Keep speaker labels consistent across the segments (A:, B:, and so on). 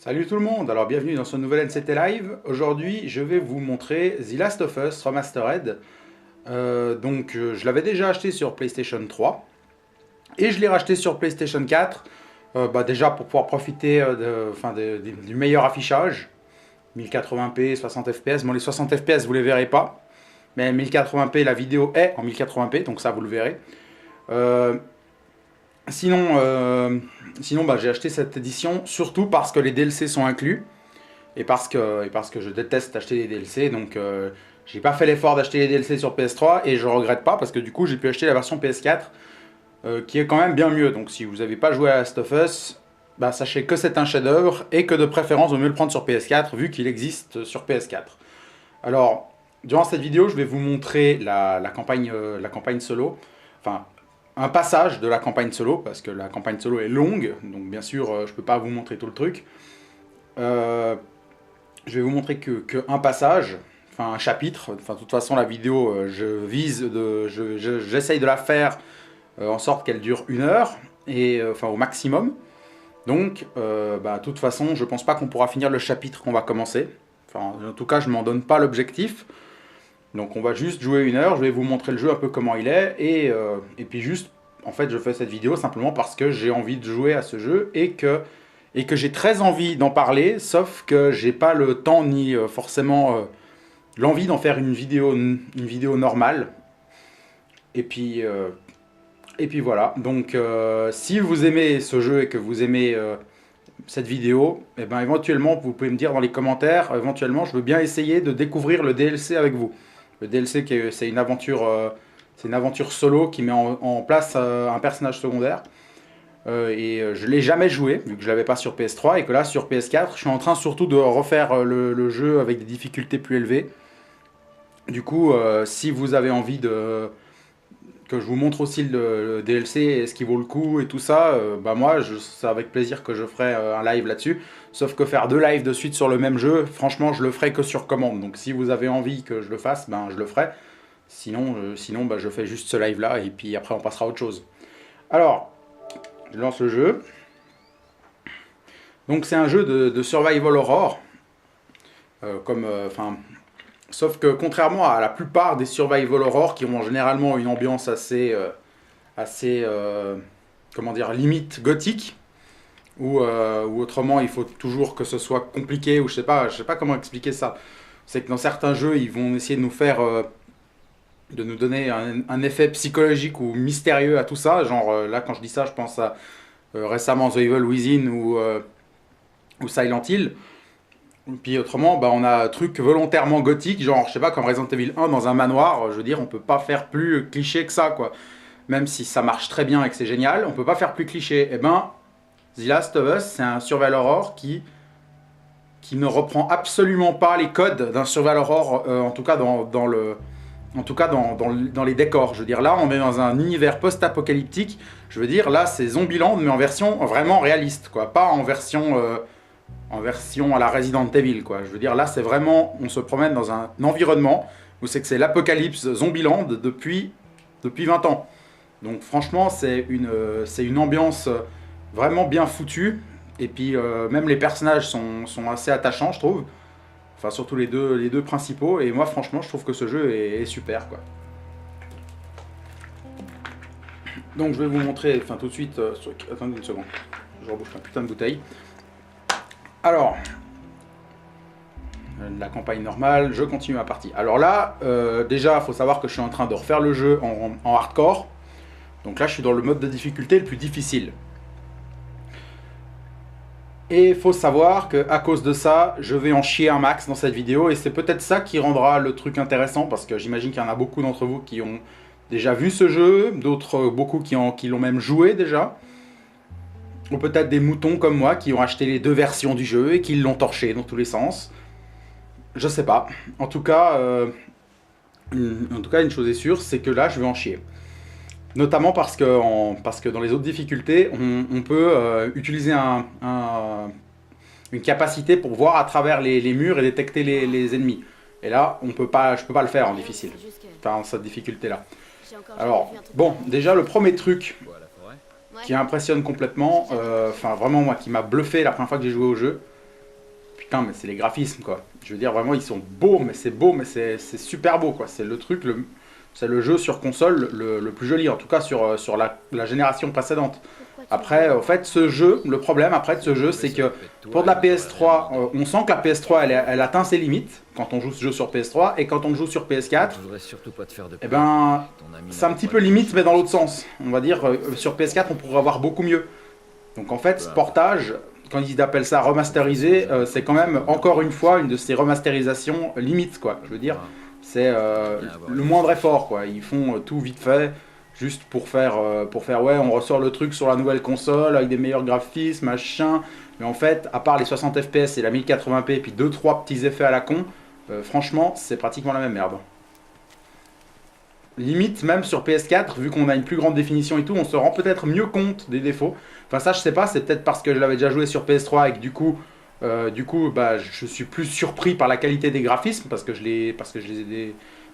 A: Salut tout le monde, alors bienvenue dans ce nouvel NCT Live. Aujourd'hui je vais vous montrer The Last of Us Remastered. Je l'avais déjà acheté sur PlayStation 3 et je l'ai racheté sur PlayStation 4 déjà pour pouvoir profiter du meilleur affichage 1080p, 60 fps. Bon, les 60 fps vous les verrez pas, mais 1080p, la vidéo est en 1080p, donc ça vous le verrez. Euh, Sinon, j'ai acheté cette édition surtout parce que les DLC sont inclus et parce que je déteste acheter les DLC. Donc, j'ai pas fait l'effort d'acheter les DLC sur PS3 et je regrette pas parce que du coup, j'ai pu acheter la version PS4 qui est quand même bien mieux. Donc, si vous n'avez pas joué à Last of Us, sachez que c'est un chef-d'œuvre et que de préférence, il vaut mieux le prendre sur PS4 vu qu'il existe sur PS4. Alors, durant cette vidéo, je vais vous montrer la campagne solo. Enfin, un passage de la campagne solo, parce que la campagne solo est longue, donc bien sûr, je peux pas vous montrer tout le truc. Je vais vous montrer que un passage, enfin un chapitre. Enfin, de toute façon, la vidéo, j'essaye de la faire en sorte qu'elle dure 1 heure, et enfin au maximum. Donc, de toute façon, je pense pas qu'on pourra finir le chapitre qu'on va commencer. Enfin, en tout cas, je m'en donne pas l'objectif. Donc on va juste jouer 1 heure, je vais vous montrer le jeu un peu comment il est, et puis juste, en fait je fais cette vidéo simplement parce que j'ai envie de jouer à ce jeu, et que j'ai très envie d'en parler, sauf que j'ai pas le temps ni forcément l'envie d'en faire une vidéo normale. Et puis voilà, donc si vous aimez ce jeu et que vous aimez cette vidéo, et ben éventuellement vous pouvez me dire dans les commentaires, éventuellement je veux bien essayer de découvrir le DLC avec vous. Le DLC, c'est une aventure solo qui met en place un personnage secondaire. Je ne l'ai jamais joué, vu que je ne l'avais pas sur PS3, et que là, sur PS4, je suis en train surtout de refaire le jeu avec des difficultés plus élevées. Du coup, si vous avez envie que je vous montre aussi le DLC et ce qui vaut le coup et tout ça, c'est avec plaisir que je ferai un live là-dessus. Sauf que faire 2 lives de suite sur le même jeu, franchement, je le ferai que sur commande. Donc si vous avez envie que je le fasse, je le ferai. Sinon, je fais juste ce live-là et puis après on passera à autre chose. Alors, je lance le jeu. Donc c'est un jeu de survival horror. Sauf que contrairement à la plupart des survival horror qui ont généralement une ambiance assez limite gothique, ou autrement il faut toujours que ce soit compliqué, ou je sais pas comment expliquer ça. C'est que dans certains jeux ils vont essayer de nous faire de nous donner un effet psychologique ou mystérieux à tout ça. Genre là quand je dis ça, je pense à récemment The Evil Within ou Silent Hill. Puis autrement, on a un truc volontairement gothique, genre, je sais pas, comme Resident Evil 1 dans un manoir. Je veux dire, on peut pas faire plus cliché que ça, quoi. Même si ça marche très bien et que c'est génial, on peut pas faire plus cliché. Et The Last of Us, c'est un survival horror qui ne reprend absolument pas les codes d'un survival horror, en tout cas dans les décors. Je veux dire, là, on est dans un univers post-apocalyptique. Je veux dire, là, c'est Zombieland, mais en version vraiment réaliste, quoi. Pas en version à la Resident Evil, quoi. Je veux dire, là, c'est vraiment, on se promène dans un environnement où c'est l'apocalypse Zombieland depuis 20 ans. Donc franchement, c'est une ambiance vraiment bien foutue. Et puis même les personnages sont assez attachants, je trouve. Enfin, surtout les deux principaux. Et moi, franchement, je trouve que ce jeu est super, quoi. Donc je vais vous montrer, tout de suite. Attendez une seconde. Je rebouche ma putain de bouteille. Alors, la campagne normale, je continue ma partie. Alors là, déjà, il faut savoir que je suis en train de refaire le jeu en hardcore. Donc là, je suis dans le mode de difficulté le plus difficile. Et il faut savoir qu'à cause de ça, je vais en chier un max dans cette vidéo. Et c'est peut-être ça qui rendra le truc intéressant, parce que j'imagine qu'il y en a beaucoup d'entre vous qui ont déjà vu ce jeu, d'autres beaucoup qui l'ont même joué déjà. Ou peut-être des moutons comme moi qui ont acheté les 2 versions du jeu et qui l'ont torché dans tous les sens. Je sais pas. En tout cas, une chose est sûre, c'est que là, je vais en chier. Notamment parce que dans les autres difficultés, on peut utiliser une capacité pour voir à travers les murs et détecter les ennemis. Et là, je peux pas le faire en difficile. Enfin, en cette difficulté-là. Alors, bon, déjà, le premier truc qui impressionne complètement, vraiment moi qui m'a bluffé la première fois que j'ai joué au jeu, putain, mais c'est les graphismes, quoi. Je veux dire, vraiment, ils sont beaux, mais c'est super beau, quoi. C'est le truc, c'est le jeu sur console le plus joli, en tout cas sur la génération précédente.
B: Pourquoi tu
A: Après,
B: rigoles?
A: en fait, ce jeu, le problème après de ce jeu, c'est que pour de la PS3, on sent que la PS3, elle atteint ses limites quand on joue ce jeu sur PS3, et quand on joue sur PS4,
C: Je voudrais surtout pas te faire de
A: eh
C: peine.
A: ben,
C: Ton ami
A: c'est un
C: n'aura
A: petit
C: pas
A: peu
C: de
A: limite,
C: chance.
A: mais dans l'autre sens. On va dire, sur PS4, on pourrait avoir beaucoup mieux. Donc en fait, ce portage, quand ils appellent ça remasterisé, c'est quand même, encore une fois, une de ces remasterisations limites, quoi. Je veux dire, c'est le moindre effort, quoi. Ils font tout vite fait, juste pour faire, ouais, on ressort le truc sur la nouvelle console, avec des meilleurs graphismes, machin. Mais en fait, à part les 60 FPS et la 1080p, et puis 2-3 petits effets à la con, franchement, c'est pratiquement la même merde. Limite, même sur PS4, vu qu'on a une plus grande définition et tout, on se rend peut-être mieux compte des défauts. Enfin, ça, je sais pas, c'est peut-être parce que je l'avais déjà joué sur PS3 et que bah, je suis plus surpris par la qualité des graphismes parce que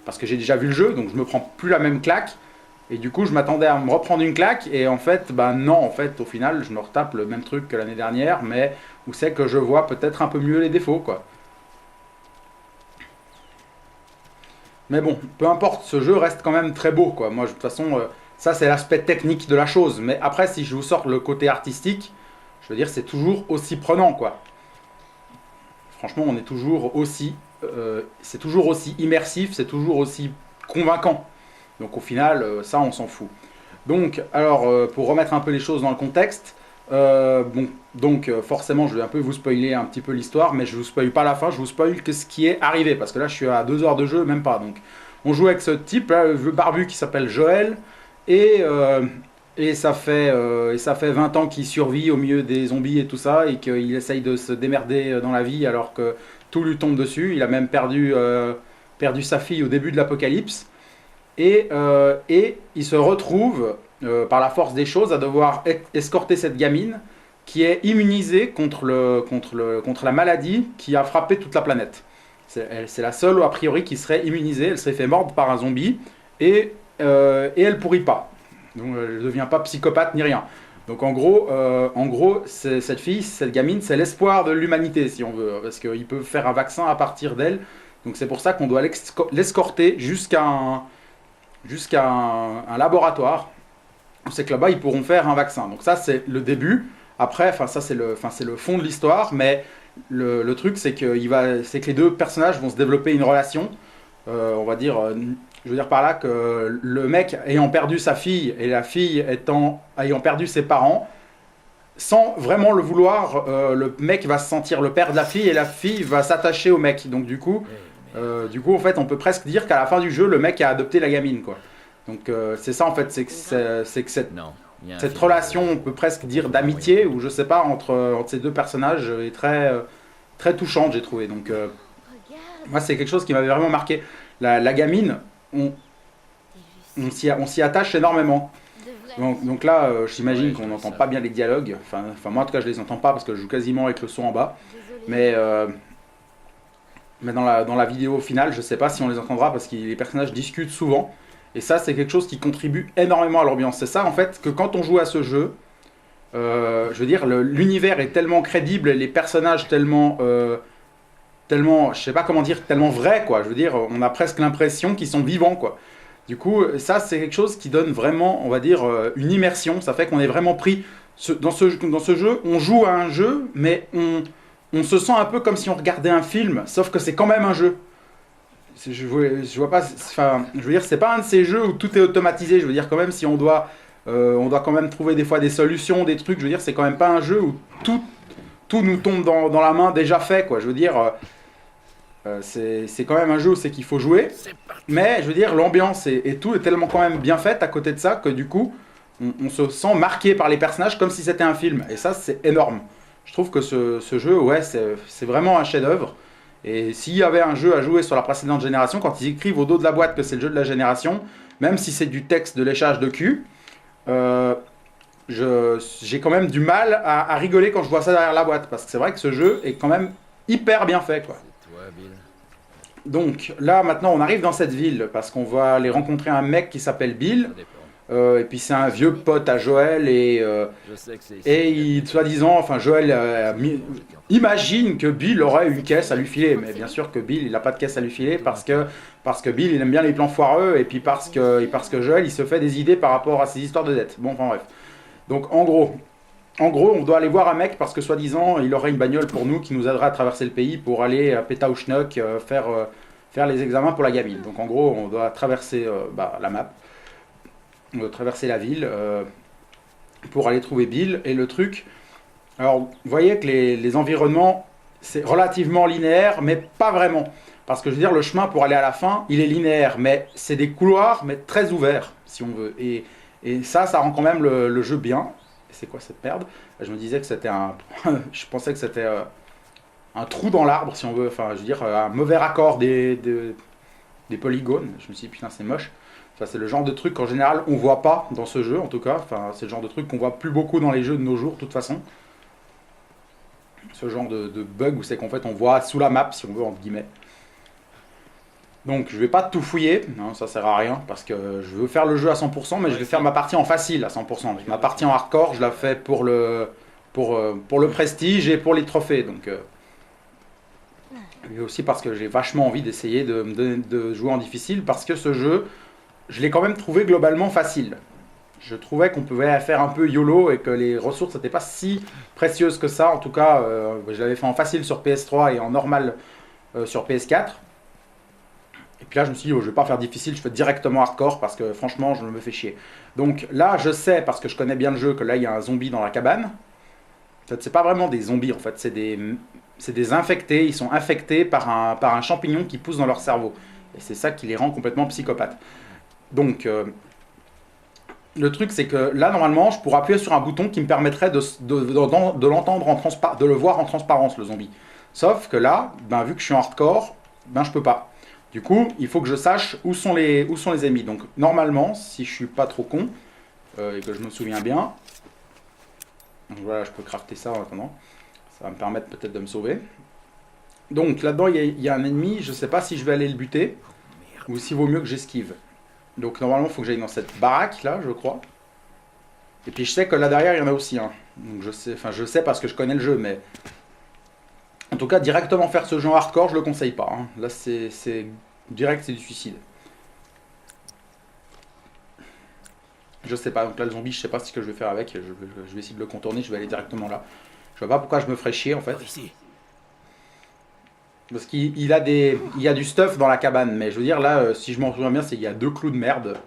A: parce que j'ai déjà vu le jeu, donc je me prends plus la même claque. Et du coup, je m'attendais à me reprendre une claque, et en fait, bah non, en fait, au final, je me retape le même truc que l'année dernière, mais où c'est que je vois peut-être un peu mieux les défauts, quoi. Mais bon, peu importe, ce jeu reste quand même très beau, quoi. Moi, de toute façon, ça c'est l'aspect technique de la chose. Mais après, si je vous sors le côté artistique, je veux dire, c'est toujours aussi prenant, quoi. Franchement, on est toujours aussi, c'est toujours aussi immersif, c'est toujours aussi convaincant. Donc au final, ça, on s'en fout. Donc, alors, pour remettre un peu les choses dans le contexte, bon, donc forcément, je vais un peu vous spoiler un petit peu l'histoire, mais je vous spoil pas la fin, je vous spoil que ce qui est arrivé, parce que là, je suis à 2 heures de jeu, même pas. Donc, on joue avec ce type, là, le vieux barbu qui s'appelle Joël, et, euh, et ça fait 20 ans qu'il survit au milieu des zombies et tout ça, et qu'il essaye de se démerder dans la vie alors que tout lui tombe dessus. Il a même perdu sa fille au début de l'apocalypse. Et il se retrouve, par la force des choses, à devoir escorter cette gamine qui est immunisée contre la maladie qui a frappé toute la planète. C'est la seule, a priori, qui serait immunisée. Elle serait fait mordre par un zombie, et elle pourrit pas. Donc elle ne devient pas psychopathe ni rien. Donc en gros cette fille, cette gamine, c'est l'espoir de l'humanité, si on veut, parce qu'ils peuvent faire un vaccin à partir d'elle. Donc c'est pour ça qu'on doit l'escorter jusqu'à un laboratoire. C'est que là-bas, ils pourront faire un vaccin. Donc ça, c'est le début. Après, ça, c'est le fond de l'histoire. Mais le truc, c'est que les deux personnages vont se développer une relation. On va dire, je veux dire par là que le mec ayant perdu sa fille et la fille ayant perdu ses parents, sans vraiment le vouloir, le mec va se sentir le père de la fille et la fille va s'attacher au mec. Donc du coup, en fait, on peut presque dire qu'à la fin du jeu, le mec a adopté la gamine, quoi. Donc c'est ça, en fait, c'est que
C: Non. Il y a un
A: cette
C: film
A: relation,
C: de-
A: on peut presque dire d'amitié, ou je sais pas, entre ces deux personnages, est très touchante, j'ai trouvé. Donc
B: Regarde,
A: moi, c'est quelque chose qui m'avait vraiment marqué. La gamine, on,
B: t'es juste.
A: on s'y attache énormément.
B: Devrais.
A: Donc là, j'imagine
C: Ouais,
A: qu'on
C: je
A: n'entend
C: sais.
A: pas bien les dialogues. Enfin, moi, en tout cas, je les entends pas parce que je joue quasiment avec le son en bas.
B: Désolée.
A: Mais dans la vidéo finale, je sais pas si on les entendra parce que les personnages discutent souvent. Et ça, c'est quelque chose qui contribue énormément à l'ambiance. C'est ça, en fait, que quand on joue à ce jeu, je veux dire, l'univers est tellement crédible, et les personnages tellement, je sais pas comment dire, tellement vrais, quoi. Je veux dire, on a presque l'impression qu'ils sont vivants, quoi. Du coup, ça, c'est quelque chose qui donne vraiment, on va dire, une immersion. Ça fait qu'on est vraiment pris. Dans ce jeu, on joue à un jeu, mais on se sent un peu comme si on regardait un film, sauf que c'est quand même un jeu. Je vois pas, enfin, je veux dire, c'est pas un de ces jeux où tout est automatisé. Je veux dire, quand même, si on doit quand même trouver des fois des solutions, des trucs. Je veux dire, c'est quand même pas un jeu où tout nous tombe dans la main déjà fait, quoi. Je veux dire, c'est quand même un jeu où c'est qu'il faut jouer. Mais je veux dire, l'ambiance et tout est tellement quand même bien faite à côté de ça que du coup, on se sent marqué par les personnages comme si c'était un film. Et ça, c'est énorme. Je trouve que ce jeu, ouais, c'est vraiment un chef-d'œuvre. Et s'il y avait un jeu à jouer sur la précédente génération, quand ils écrivent au dos de la boîte que c'est le jeu de la génération, même si c'est du texte de léchage de cul, euh, j'ai quand même du mal à rigoler quand je vois ça derrière la boîte. Parce que c'est vrai que ce jeu est quand même hyper bien fait, quoi.
C: C'est toi, Bill.
A: Donc là, maintenant, on arrive dans cette ville parce qu'on va aller rencontrer un mec qui s'appelle Bill.
C: Ça dépend.
A: Et puis c'est un vieux pote à Joël
C: Je sais que c'est ici.
A: et il, soi-disant, enfin Joël imagine que Bill aurait une caisse à lui filer. Mais bien sûr que Bill, il n'a pas de caisse à lui filer parce que Bill, il aime bien les plans foireux et puis parce que Joël, il se fait des idées par rapport à ces histoires de dettes. Bon, enfin bref. Donc en gros, on doit aller voir un mec parce que soi-disant, il aurait une bagnole pour nous qui nous aiderait à traverser le pays pour aller à Pétaouchnok faire les examens pour la gamine. Donc en gros, on doit traverser la map, on doit traverser la ville pour aller trouver Bill. Et le truc, alors vous voyez que les environnements, c'est relativement linéaire, mais pas vraiment. Parce que je veux dire, le chemin pour aller à la fin, il est linéaire, mais c'est des couloirs, mais très ouverts, si on veut. Et ça rend quand même le jeu bien. C'est quoi cette merde? Je me disais que c'était un... je pensais que c'était un trou dans l'arbre, si on veut. Enfin, je veux dire, un mauvais raccord des polygones. Je me suis dit, putain, c'est moche. Enfin, c'est le genre de truc qu'en général, on voit pas dans ce jeu, en tout cas. Enfin, c'est le genre de truc qu'on voit plus beaucoup dans les jeux de nos jours, de toute façon. Ce genre de bug où c'est qu'en fait, on voit sous la map, si on veut, entre guillemets. Donc je vais pas tout fouiller, non, ça sert à rien, parce que je veux faire le jeu à 100%, mais je vais faire ma partie en facile à 100%. Ma partie en hardcore, je la fais pour le prestige et pour les trophées. Donc, et aussi parce que j'ai vachement envie d'essayer de jouer en difficile, parce que ce jeu, je l'ai quand même trouvé globalement facile. Je trouvais qu'on pouvait faire un peu YOLO et que les ressources n'étaient pas si précieuses que ça. En tout cas, je l'avais fait en facile sur PS3 et en normal sur PS4. Et puis là, je me suis dit, oh, je vais pas faire difficile, je fais directement hardcore parce que franchement, je me fais chier. Donc là, je sais, parce que je connais bien le jeu, que là, il y a un zombie dans la cabane. En fait, c'est pas vraiment des zombies, en fait, c'est des infectés. Ils sont infectés par un champignon qui pousse dans leur cerveau. Et c'est ça qui les rend complètement psychopathes. Donc, le truc, c'est que là, normalement, je pourrais appuyer sur un bouton qui me permettrait de l'entendre de le voir en transparence, le zombie. Sauf que là, ben, vu que je suis en hardcore, ben, je peux pas. Du coup, il faut que je sache où sont les ennemis. Donc, normalement, si je suis pas trop con, et que je me souviens bien, donc voilà, je peux crafter ça en attendant. Ça va me permettre peut-être de me sauver. Donc, là-dedans, il y a un ennemi. Je sais pas si je vais aller le buter, ou s'il vaut mieux que j'esquive. Donc, normalement, il faut que j'aille dans cette baraque, là, je crois. Et puis, je sais que là derrière, il y en a aussi un. Donc, je sais parce que je connais le jeu, mais... En tout cas, directement faire ce genre hardcore, je le conseille pas. Hein. Là, c'est direct, c'est du suicide. Je sais pas. Donc là, le zombie, je sais pas ce que je vais faire avec. Je vais essayer de le contourner. Je vais aller directement là. Je vois pas pourquoi je me ferais chier en fait. Parce qu'il y a du stuff dans la cabane. Mais je veux dire, là, si je m'en souviens bien, c'est qu'il y a 2 clous de merde.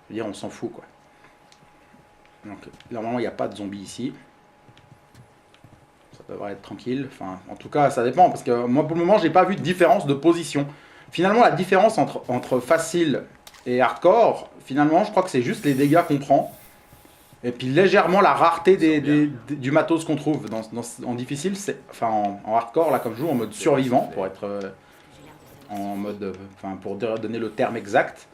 A: Je veux dire, on s'en fout quoi. Donc, normalement, il n'y a pas de zombies ici. Ça devrait être tranquille. Enfin, en tout cas, ça dépend. Parce que moi, pour le moment, j'ai pas vu de différence de position. Finalement, la différence entre facile et hardcore, finalement, je crois que c'est juste les dégâts qu'on prend. Et puis légèrement la rareté du matos qu'on trouve. En difficile, enfin en hardcore, là, comme je joue en mode survivant, pour être en mode. Enfin, pour donner le terme exact.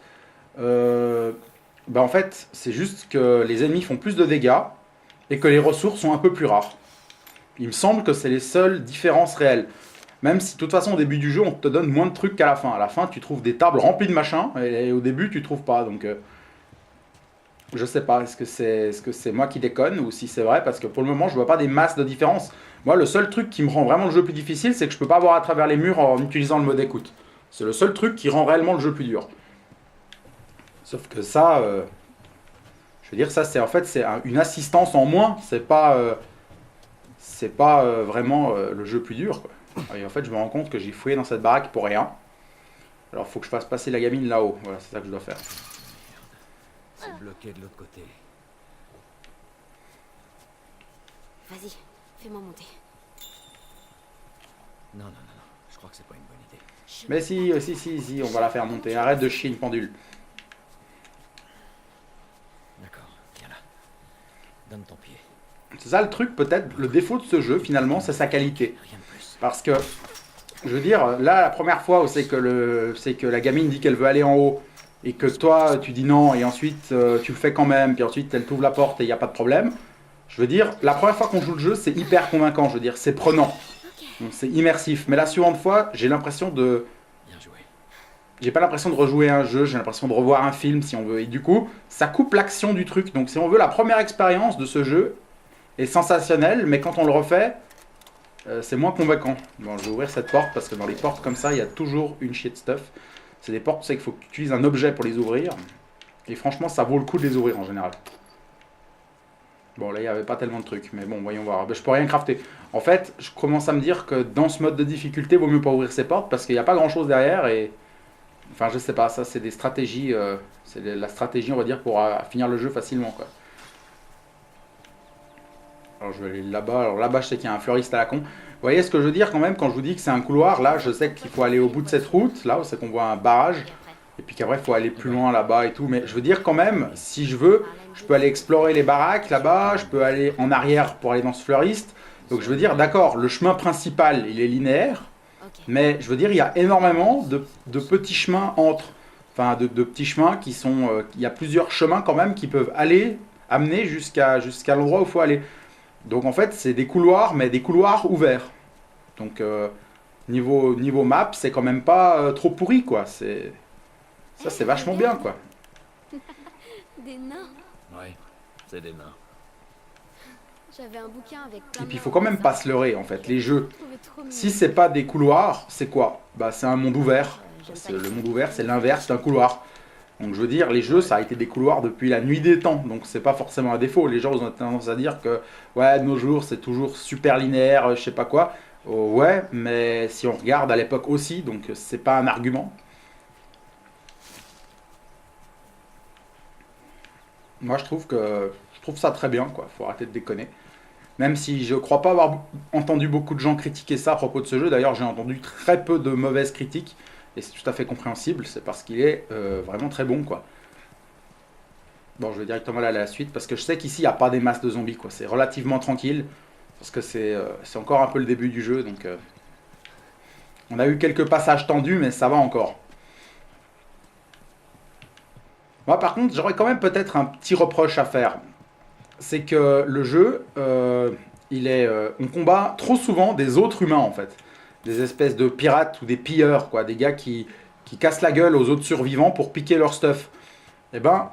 A: En fait, c'est juste que les ennemis font plus de dégâts et que les ressources sont un peu plus rares. Il me semble que c'est les seules différences réelles. Même si de toute façon au début du jeu on te donne moins de trucs qu'à la fin. À la fin tu trouves des tables remplies de machins et au début tu trouves pas. Donc je sais pas, est-ce que c'est moi qui déconne ou si c'est vrai parce que pour le moment je vois pas des masses de différence. Moi le seul truc qui me rend vraiment le jeu plus difficile c'est que je peux pas voir à travers les murs en utilisant le mode écoute. C'est le seul truc qui rend réellement le jeu plus dur. Sauf que ça, je veux dire ça c'est en fait c'est une assistance en moins. C'est pas vraiment le jeu plus dur quoi. Et en fait, je me rends compte que j'ai fouillé dans cette baraque pour rien. Alors, il faut que je fasse passer la gamine là-haut. Voilà, c'est ça que je dois faire.
C: C'est bloqué de l'autre côté.
B: Vas-y, fais-moi monter.
C: Non, je crois que c'est pas une bonne idée.
A: Mais si, on va la faire monter. Arrête de chier une pendule.
C: D'accord, viens là. Donne ton pied.
A: C'est ça le truc, peut-être, le défaut de ce jeu, finalement, c'est sa qualité.
C: Rien de plus.
A: Parce que, je veux dire, là, la première fois où c'est que la gamine dit qu'elle veut aller en haut, et que toi, tu dis non, et ensuite, tu le fais quand même, puis ensuite, elle t'ouvre la porte et il n'y a pas de problème. Je veux dire, la première fois qu'on joue le jeu, c'est hyper convaincant, je veux dire, c'est prenant. Donc, c'est immersif. Mais la suivante fois, j'ai l'impression de...
C: Bien joué.
A: j'ai pas l'impression de rejouer un jeu, j'ai l'impression de revoir un film si on veut. Et du coup, ça coupe l'action du truc. Donc si on veut, la première expérience de ce jeu est sensationnelle, mais quand on le refait, c'est moins convaincant. Bon, je vais ouvrir cette porte parce que dans les portes comme ça, il y a toujours une shit stuff. C'est des portes, tu sais qu'il faut que tu utilises un objet pour les ouvrir. Et franchement, ça vaut le coup de les ouvrir en général. Bon, là, il n'y avait pas tellement de trucs, mais bon, voyons voir. Ben, je peux rien crafter. En fait, je commence à me dire que dans ce mode de difficulté, il vaut mieux pas ouvrir ces portes parce qu'il n'y a pas grand-chose derrière et... Enfin, je sais pas, ça, c'est des stratégies... c'est la stratégie, on va dire, pour finir le jeu facilement, quoi. Alors, je vais aller là-bas. Alors là-bas, je sais qu'il y a un fleuriste à la con. Vous voyez ce que je veux dire, quand même, quand je vous dis que c'est un couloir, là, je sais qu'il faut aller au bout de cette route, là, où c'est qu'on voit un barrage. Et puis qu'après, il faut aller plus loin là-bas et tout. Mais je veux dire, quand même, si je veux, je peux aller explorer les baraques là-bas, je peux aller en arrière pour aller dans ce fleuriste. Donc je veux dire, d'accord, le chemin principal, il est linéaire, mais je veux dire, il y a énormément de petits chemins entre. Enfin, de petits chemins qui sont... il y a plusieurs chemins quand même qui peuvent amener jusqu'à l'endroit où il faut aller. Donc en fait, c'est des couloirs, mais des couloirs ouverts. Donc niveau map, c'est quand même pas trop pourri, quoi. Ça, c'est vachement bien, quoi.
B: Des nains.
C: Ouais, c'est des nains.
B: J'avais un bouquin avec plein
A: Et
B: de
A: puis il
B: nains
A: faut quand
B: en
A: même
B: dessin.
A: pas se leurrer, en fait. Les jeux,
B: Je trouvais trop mignon.
A: si c'est pas des couloirs, c'est quoi? Bah c'est un monde ouvert.
B: J'aime pas
A: Le
B: les
A: monde ouvert, c'est l'inverse d'un couloir. Donc je veux dire, les jeux, ça a été des couloirs depuis la nuit des temps. Donc c'est pas forcément un défaut. Les gens ont tendance à dire que, ouais, de nos jours, c'est toujours super linéaire, je sais pas quoi. Oh, ouais, mais si on regarde à l'époque aussi, donc c'est pas un argument. Moi, je trouve ça très bien, quoi. Faut arrêter de déconner. Même si je crois pas avoir entendu beaucoup de gens critiquer ça à propos de ce jeu. D'ailleurs, j'ai entendu très peu de mauvaises critiques. Et c'est tout à fait compréhensible. C'est parce qu'il est vraiment très bon, quoi. Bon, je vais directement aller à la suite. Parce que je sais qu'ici, il n'y a pas des masses de zombies, quoi. C'est relativement tranquille. Parce que c'est encore un peu le début du jeu. Donc, on a eu quelques passages tendus, mais ça va encore. Moi, par contre, j'aurais quand même peut-être un petit reproche à faire. C'est que le jeu, on combat trop souvent des autres humains, en fait. Des espèces de pirates ou des pilleurs, quoi. Des gars qui cassent la gueule aux autres survivants pour piquer leur stuff. Eh ben,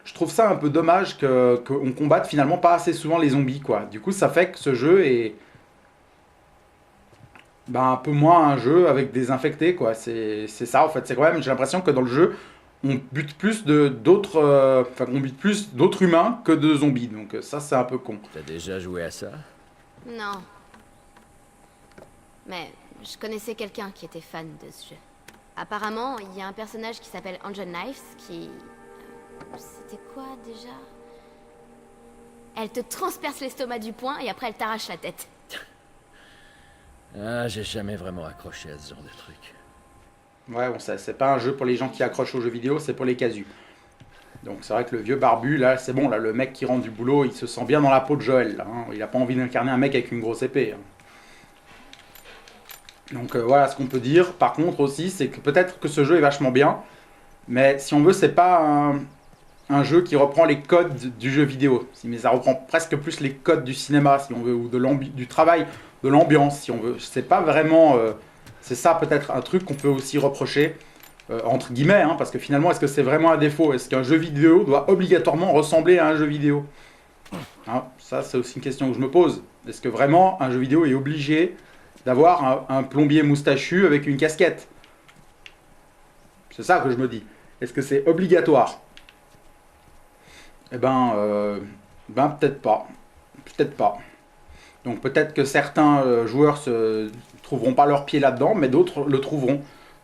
A: je trouve ça un peu dommage qu'on combatte finalement pas assez souvent les zombies, quoi. Du coup, ça fait que ce jeu est un peu moins un jeu avec des infectés, quoi. C'est ça, en fait. C'est quand même, j'ai l'impression que dans le jeu, on bute plus on bute plus d'autres humains que de zombies. Donc ça, c'est un peu con.
C: T'as déjà joué à ça?
B: Non. Mais je connaissais quelqu'un qui était fan de ce jeu. Apparemment, il y a un personnage qui s'appelle Angel Knives qui... C'était quoi déjà? Elle te transperce l'estomac du poing et après elle t'arrache la tête.
C: Ah, j'ai jamais vraiment accroché à ce genre de truc.
A: Ouais, bon, c'est pas un jeu pour les gens qui accrochent aux jeux vidéo, c'est pour les casus. Donc c'est vrai que le vieux barbu, là, c'est bon, là, le mec qui rentre du boulot, il se sent bien dans la peau de Joël, là, hein. Il a pas envie d'incarner un mec avec une grosse épée, hein. Donc voilà ce qu'on peut dire. Par contre aussi, c'est que peut-être que ce jeu est vachement bien, mais si on veut, c'est pas un jeu qui reprend les codes du jeu vidéo. Mais ça reprend presque plus les codes du cinéma, si on veut, ou du travail, de l'ambiance, si on veut. C'est pas vraiment... c'est ça peut-être un truc qu'on peut aussi reprocher, entre guillemets, hein, parce que finalement, est-ce que c'est vraiment un défaut? Est-ce qu'un jeu vidéo doit obligatoirement ressembler à un jeu vidéo? Hein, ça, c'est aussi une question que je me pose. Est-ce que vraiment un jeu vidéo est obligé d'avoir un plombier moustachu avec une casquette? C'est ça que je me dis. Est-ce que c'est obligatoire? Eh ben peut-être pas. Peut-être pas. Donc peut-être que certains joueurs se trouveront pas leur pied là-dedans, mais d'autres le trouveront.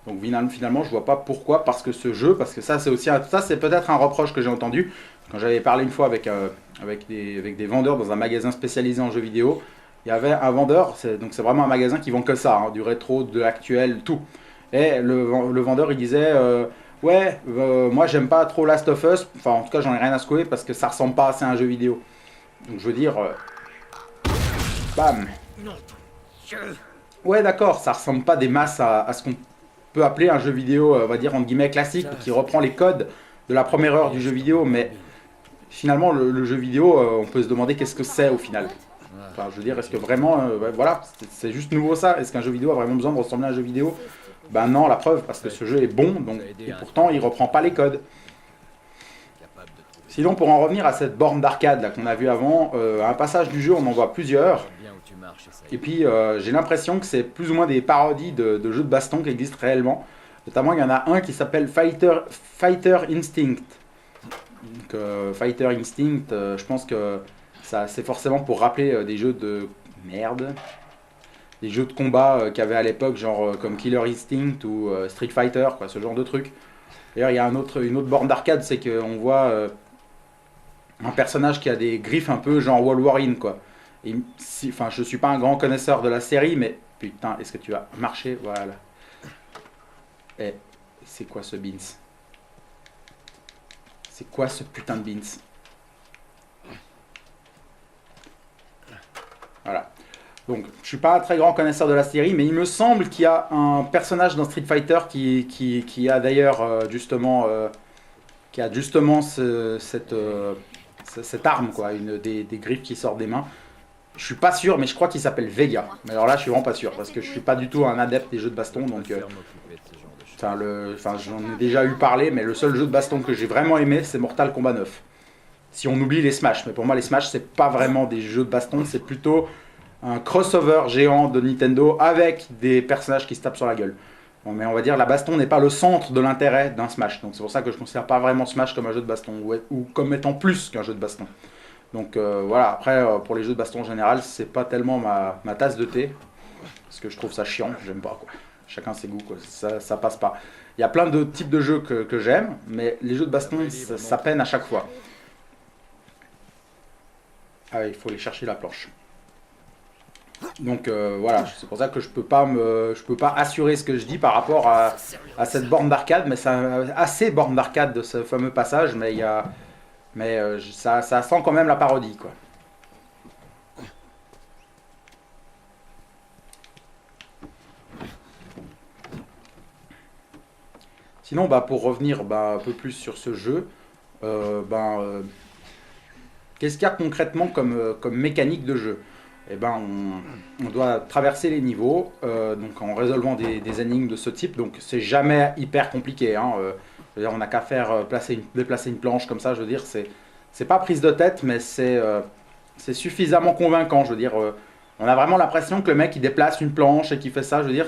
A: Donc finalement, je vois pas pourquoi, parce que ce jeu, parce que ça c'est aussi ça c'est peut-être un reproche que j'ai entendu quand j'avais parlé une fois avec des vendeurs dans un magasin spécialisé en jeux vidéo. Il y avait un vendeur, donc c'est vraiment un magasin qui vend que ça, hein, du rétro, de l'actuel, tout. Et le vendeur il disait ouais, moi j'aime pas trop Last of Us, enfin en tout cas j'en ai rien à secouer parce que ça ressemble pas assez à un jeu vidéo. Donc je veux dire, bam. Ouais d'accord, ça ressemble pas des masses à ce qu'on peut appeler un jeu vidéo, on va dire entre guillemets classique, qui reprend les codes de la première heure du jeu vidéo, mais finalement le jeu vidéo, on peut se demander qu'est-ce que c'est au final. Enfin je veux dire, est-ce que vraiment, voilà, c'est juste nouveau ça? Est-ce qu'un jeu vidéo a vraiment besoin de ressembler à un jeu vidéo? Ben non, la preuve, parce que ce jeu est bon, donc, et pourtant il reprend pas les codes. Sinon, pour en revenir à cette borne d'arcade là qu'on a vu avant, à un passage du jeu, on en voit plusieurs. Et puis, j'ai l'impression que c'est plus ou moins des parodies de jeux de baston qui existent réellement. Notamment, il y en a un qui s'appelle Fighter Instinct. Donc, Fighter Instinct, je pense que ça, c'est forcément pour rappeler des jeux de merde. Des jeux de combat qu'il y avait à l'époque, genre comme Killer Instinct ou Street Fighter, quoi, ce genre de truc. D'ailleurs, il y a une autre borne d'arcade, c'est qu'on voit un personnage qui a des griffes un peu genre Wolverine, quoi. Et enfin, je suis pas un grand connaisseur de la série, mais putain, est-ce que tu as marché? Voilà. Eh, c'est quoi ce beans? C'est quoi ce putain de beans? Voilà. Donc, je suis pas un très grand connaisseur de la série, mais il me semble qu'il y a un personnage dans Street Fighter qui a d'ailleurs justement cette arme, quoi, des griffes qui sortent des mains. Je suis pas sûr, mais je crois qu'il s'appelle Vega. Mais alors là, je suis vraiment pas sûr, parce que je suis pas du tout un adepte des jeux de baston, donc... j'en ai déjà eu parlé, mais le seul jeu de baston que j'ai vraiment aimé, c'est Mortal Kombat 9. Si on oublie les Smash, mais pour moi les Smash, c'est pas vraiment des jeux de baston, c'est plutôt un crossover géant de Nintendo avec des personnages qui se tapent sur la gueule. Bon, mais on va dire la baston n'est pas le centre de l'intérêt d'un Smash, donc c'est pour ça que je considère pas vraiment Smash comme un jeu de baston, ou comme étant plus qu'un jeu de baston. Donc voilà, après pour les jeux de baston en général, c'est pas tellement ma tasse de thé, parce que je trouve ça chiant, j'aime pas, quoi. Chacun ses goûts, quoi. Ça passe pas. Il y a plein de types de jeux que j'aime, mais les jeux de baston, ça peine à chaque fois. Ah, il faut aller chercher la planche. Donc voilà, c'est pour ça que je peux pas assurer ce que je dis par rapport à cette borne d'arcade, mais c'est assez borne d'arcade de ce fameux passage, mais ça sent quand même la parodie, quoi. Sinon, pour revenir un peu plus sur ce jeu, qu'est-ce qu'il y a concrètement comme mécanique de jeu? Eh ben, on doit traverser les niveaux, donc en résolvant des énigmes de ce type. Donc c'est jamais hyper compliqué, hein. Je veux dire, on n'a qu'à faire déplacer une planche comme ça. Je veux dire, c'est pas prise de tête, mais c'est suffisamment convaincant. Je veux dire, on a vraiment l'impression que le mec il déplace une planche et qu'il fait ça. Je veux dire,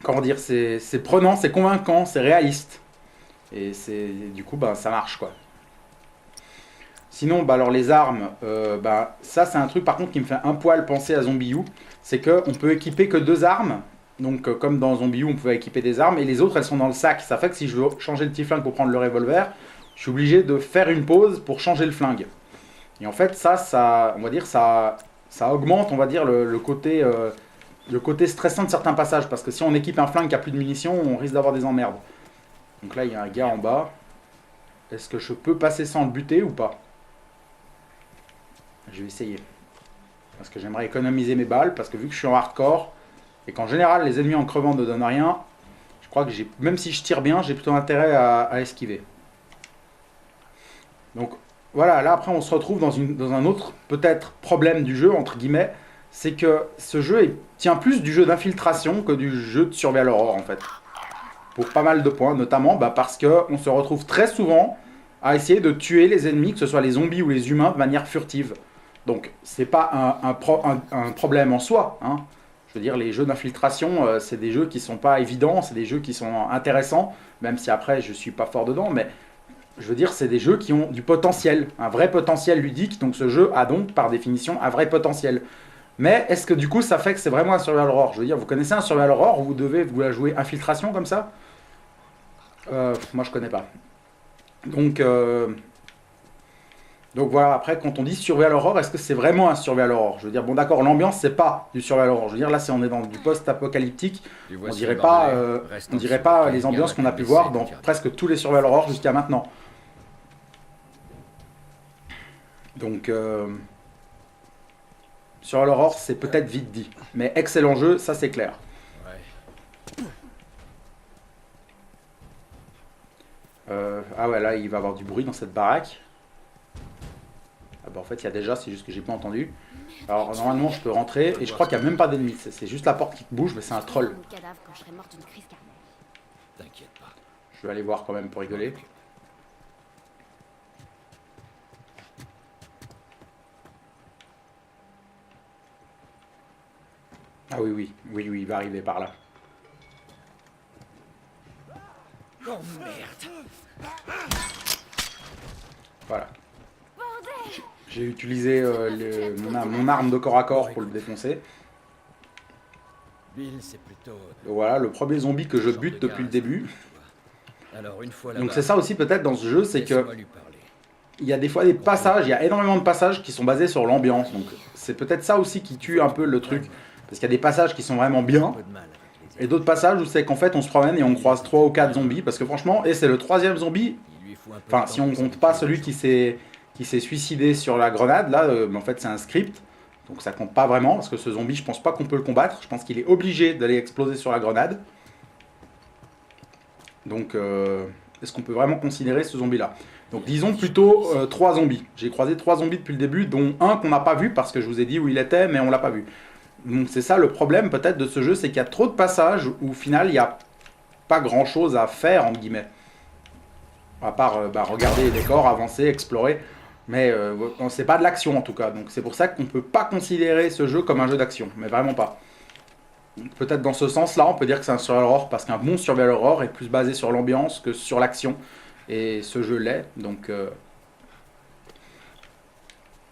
A: comment dire, c'est prenant, c'est convaincant, c'est réaliste. Et du coup, ça marche, quoi. Sinon, alors les armes, ça c'est un truc par contre qui me fait un poil penser à ZombiU, c'est qu'on peut équiper que 2 armes, donc comme dans ZombiU on pouvait équiper des armes, et les autres elles sont dans le sac, ça fait que si je veux changer le petit flingue pour prendre le revolver, je suis obligé de faire une pause pour changer le flingue. Et en fait on va dire, ça augmente, on va dire, le côté stressant de certains passages, parce que si on équipe un flingue qui a plus de munitions, on risque d'avoir des emmerdes. Donc là il y a un gars en bas, est-ce que je peux passer sans le buter ou pas? Je vais essayer. Parce que j'aimerais économiser mes balles, parce que vu que je suis en hardcore, et qu'en général les ennemis en crevant ne donnent rien, je crois que même si je tire bien, j'ai plutôt intérêt à esquiver. Donc voilà, là après on se retrouve dans un autre peut-être problème du jeu, entre guillemets, c'est que ce jeu tient plus du jeu d'infiltration que du jeu de Survival Horror en fait. Pour pas mal de points, notamment parce qu'on se retrouve très souvent à essayer de tuer les ennemis, que ce soit les zombies ou les humains, de manière furtive. Donc, c'est pas un problème en soi, hein. Je veux dire, les jeux d'infiltration, c'est des jeux qui sont pas évidents, c'est des jeux qui sont intéressants, même si après, je suis pas fort dedans, mais je veux dire, c'est des jeux qui ont du potentiel, un vrai potentiel ludique, donc ce jeu a donc, par définition, un vrai potentiel. Mais est-ce que du coup, ça fait que c'est vraiment un survival horror? Je veux dire, vous connaissez un survival horror où vous devez vous la jouer infiltration comme ça? Moi, je connais pas. Donc voilà, après, quand on dit survival horror, est-ce que c'est vraiment un survival horror? Je veux dire, bon d'accord, l'ambiance, c'est pas du survival horror. Je veux dire, là, si on est dans du post-apocalyptique, on dirait pas les ambiances qu'on a pu voir dans presque tous les survival horror jusqu'à maintenant. Donc, survival horror, c'est peut-être vite dit. Mais excellent jeu, ça c'est clair. Ah ouais, là, il va y avoir du bruit dans cette baraque. Ah bah en fait il y a déjà, c'est juste que j'ai pas entendu. Alors normalement je peux rentrer et je crois qu'il n'y a même pas d'ennemis. C'est juste la porte qui bouge mais c'est un troll.
B: Mon cadavre quand je serai morte d'une crise cardiaque.
C: T'inquiète pas.
A: Je vais aller voir quand même pour rigoler. Ah oui, il va arriver par là.
C: Oh merde.
A: Voilà. J'ai utilisé mon arme de corps à corps pour le défoncer.
C: Bill, c'est plutôt...
A: Voilà, le premier zombie que je bute depuis le début.
C: Alors, une fois
A: Donc c'est ça aussi peut-être dans ce jeu, c'est que
C: laisse-moi lui parler.
A: il y a des fois des passages, il y a énormément de passages qui sont basés sur l'ambiance. Donc c'est peut-être ça aussi qui tue un peu le truc. Parce qu'il y a des passages qui sont vraiment bien.
C: Un peu de mal avec les
A: Et d'autres passages où c'est qu'en fait on se promène et on croise 3 ou 4 zombies. Parce que franchement, et c'est le troisième zombie.
C: Il lui faut un peu
A: Enfin
C: de
A: si
C: temps
A: on
C: pour
A: compte pas
C: s'habituer.
A: celui qui s'est suicidé sur la grenade, là en fait c'est un script. Donc ça compte pas vraiment. Parce que ce zombie je pense pas qu'on peut le combattre. Je pense qu'il est obligé d'aller exploser sur la grenade. Donc est-ce qu'on peut vraiment considérer ce zombie là? Donc disons plutôt 3 zombies. J'ai croisé 3 zombies depuis le début, dont un qu'on n'a pas vu parce que je vous ai dit où il était, mais on l'a pas vu. Donc c'est ça le problème peut-être de ce jeu, c'est qu'il y a trop de passages où au final il n'y a pas grand chose à faire entre guillemets. À part regarder les décors, avancer, explorer. Mais c'est pas de l'action en tout cas. Donc c'est pour ça qu'on ne peut pas considérer ce jeu comme un jeu d'action. Mais vraiment pas. Peut-être dans ce sens-là, on peut dire que c'est un survival horror parce qu'un bon survival horror est plus basé sur l'ambiance que sur l'action. Et ce jeu l'est, donc...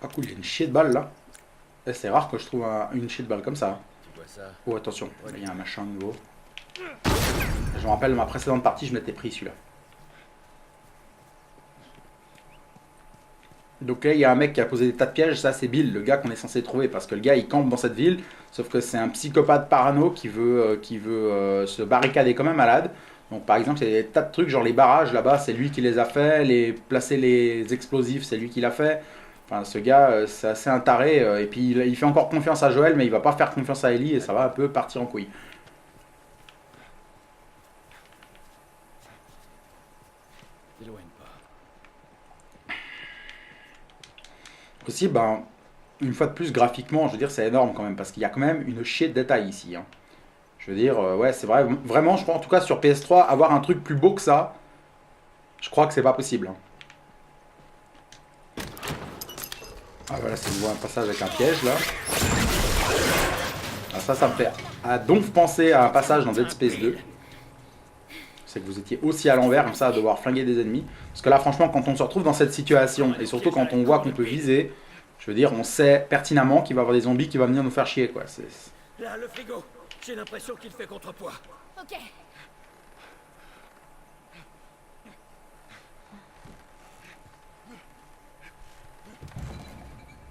A: Ah cool, il y a une chier de balle là. Et c'est rare que je trouve une chier de balle comme ça.
C: Tu vois ça?
A: Oh attention, il y a un machin nouveau. Je me rappelle, ma précédente partie, je m'étais pris celui-là. Donc là, il y a un mec qui a posé des tas de pièges, ça c'est Bill, le gars qu'on est censé trouver, parce que le gars il campe dans cette ville, sauf que c'est un psychopathe parano qui veut se barricader comme un malade. Donc par exemple, il y a des tas de trucs, genre les barrages là-bas, c'est lui qui les a fait, placer les explosifs, c'est lui qui l'a fait. Enfin, ce gars, c'est assez un taré, et puis il fait encore confiance à Joël, mais il va pas faire confiance à Ellie, et ça va un peu partir en couille.
C: T'éloigne pas.
A: Aussi, une fois de plus, graphiquement, je veux dire, c'est énorme quand même, parce qu'il y a quand même une chier de détails ici. Hein. Je veux dire, ouais, c'est vrai, vraiment, je crois, en tout cas sur PS3, avoir un truc plus beau que ça, je crois que c'est pas possible. Hein. Ah voilà, c'est un passage avec un piège, là. Ah, ça me fait donc penser à un passage dans Dead Space 2. C'est que vous étiez aussi à l'envers, comme ça, à devoir flinguer des ennemis. Parce que là, franchement, quand on se retrouve dans cette situation, et surtout quand on voit qu'on peut viser, je veux dire, on sait pertinemment qu'il va y avoir des zombies qui vont venir nous faire chier, quoi.
C: Là, le frigo. J'ai l'impression qu'il fait contrepoids.
B: Ok.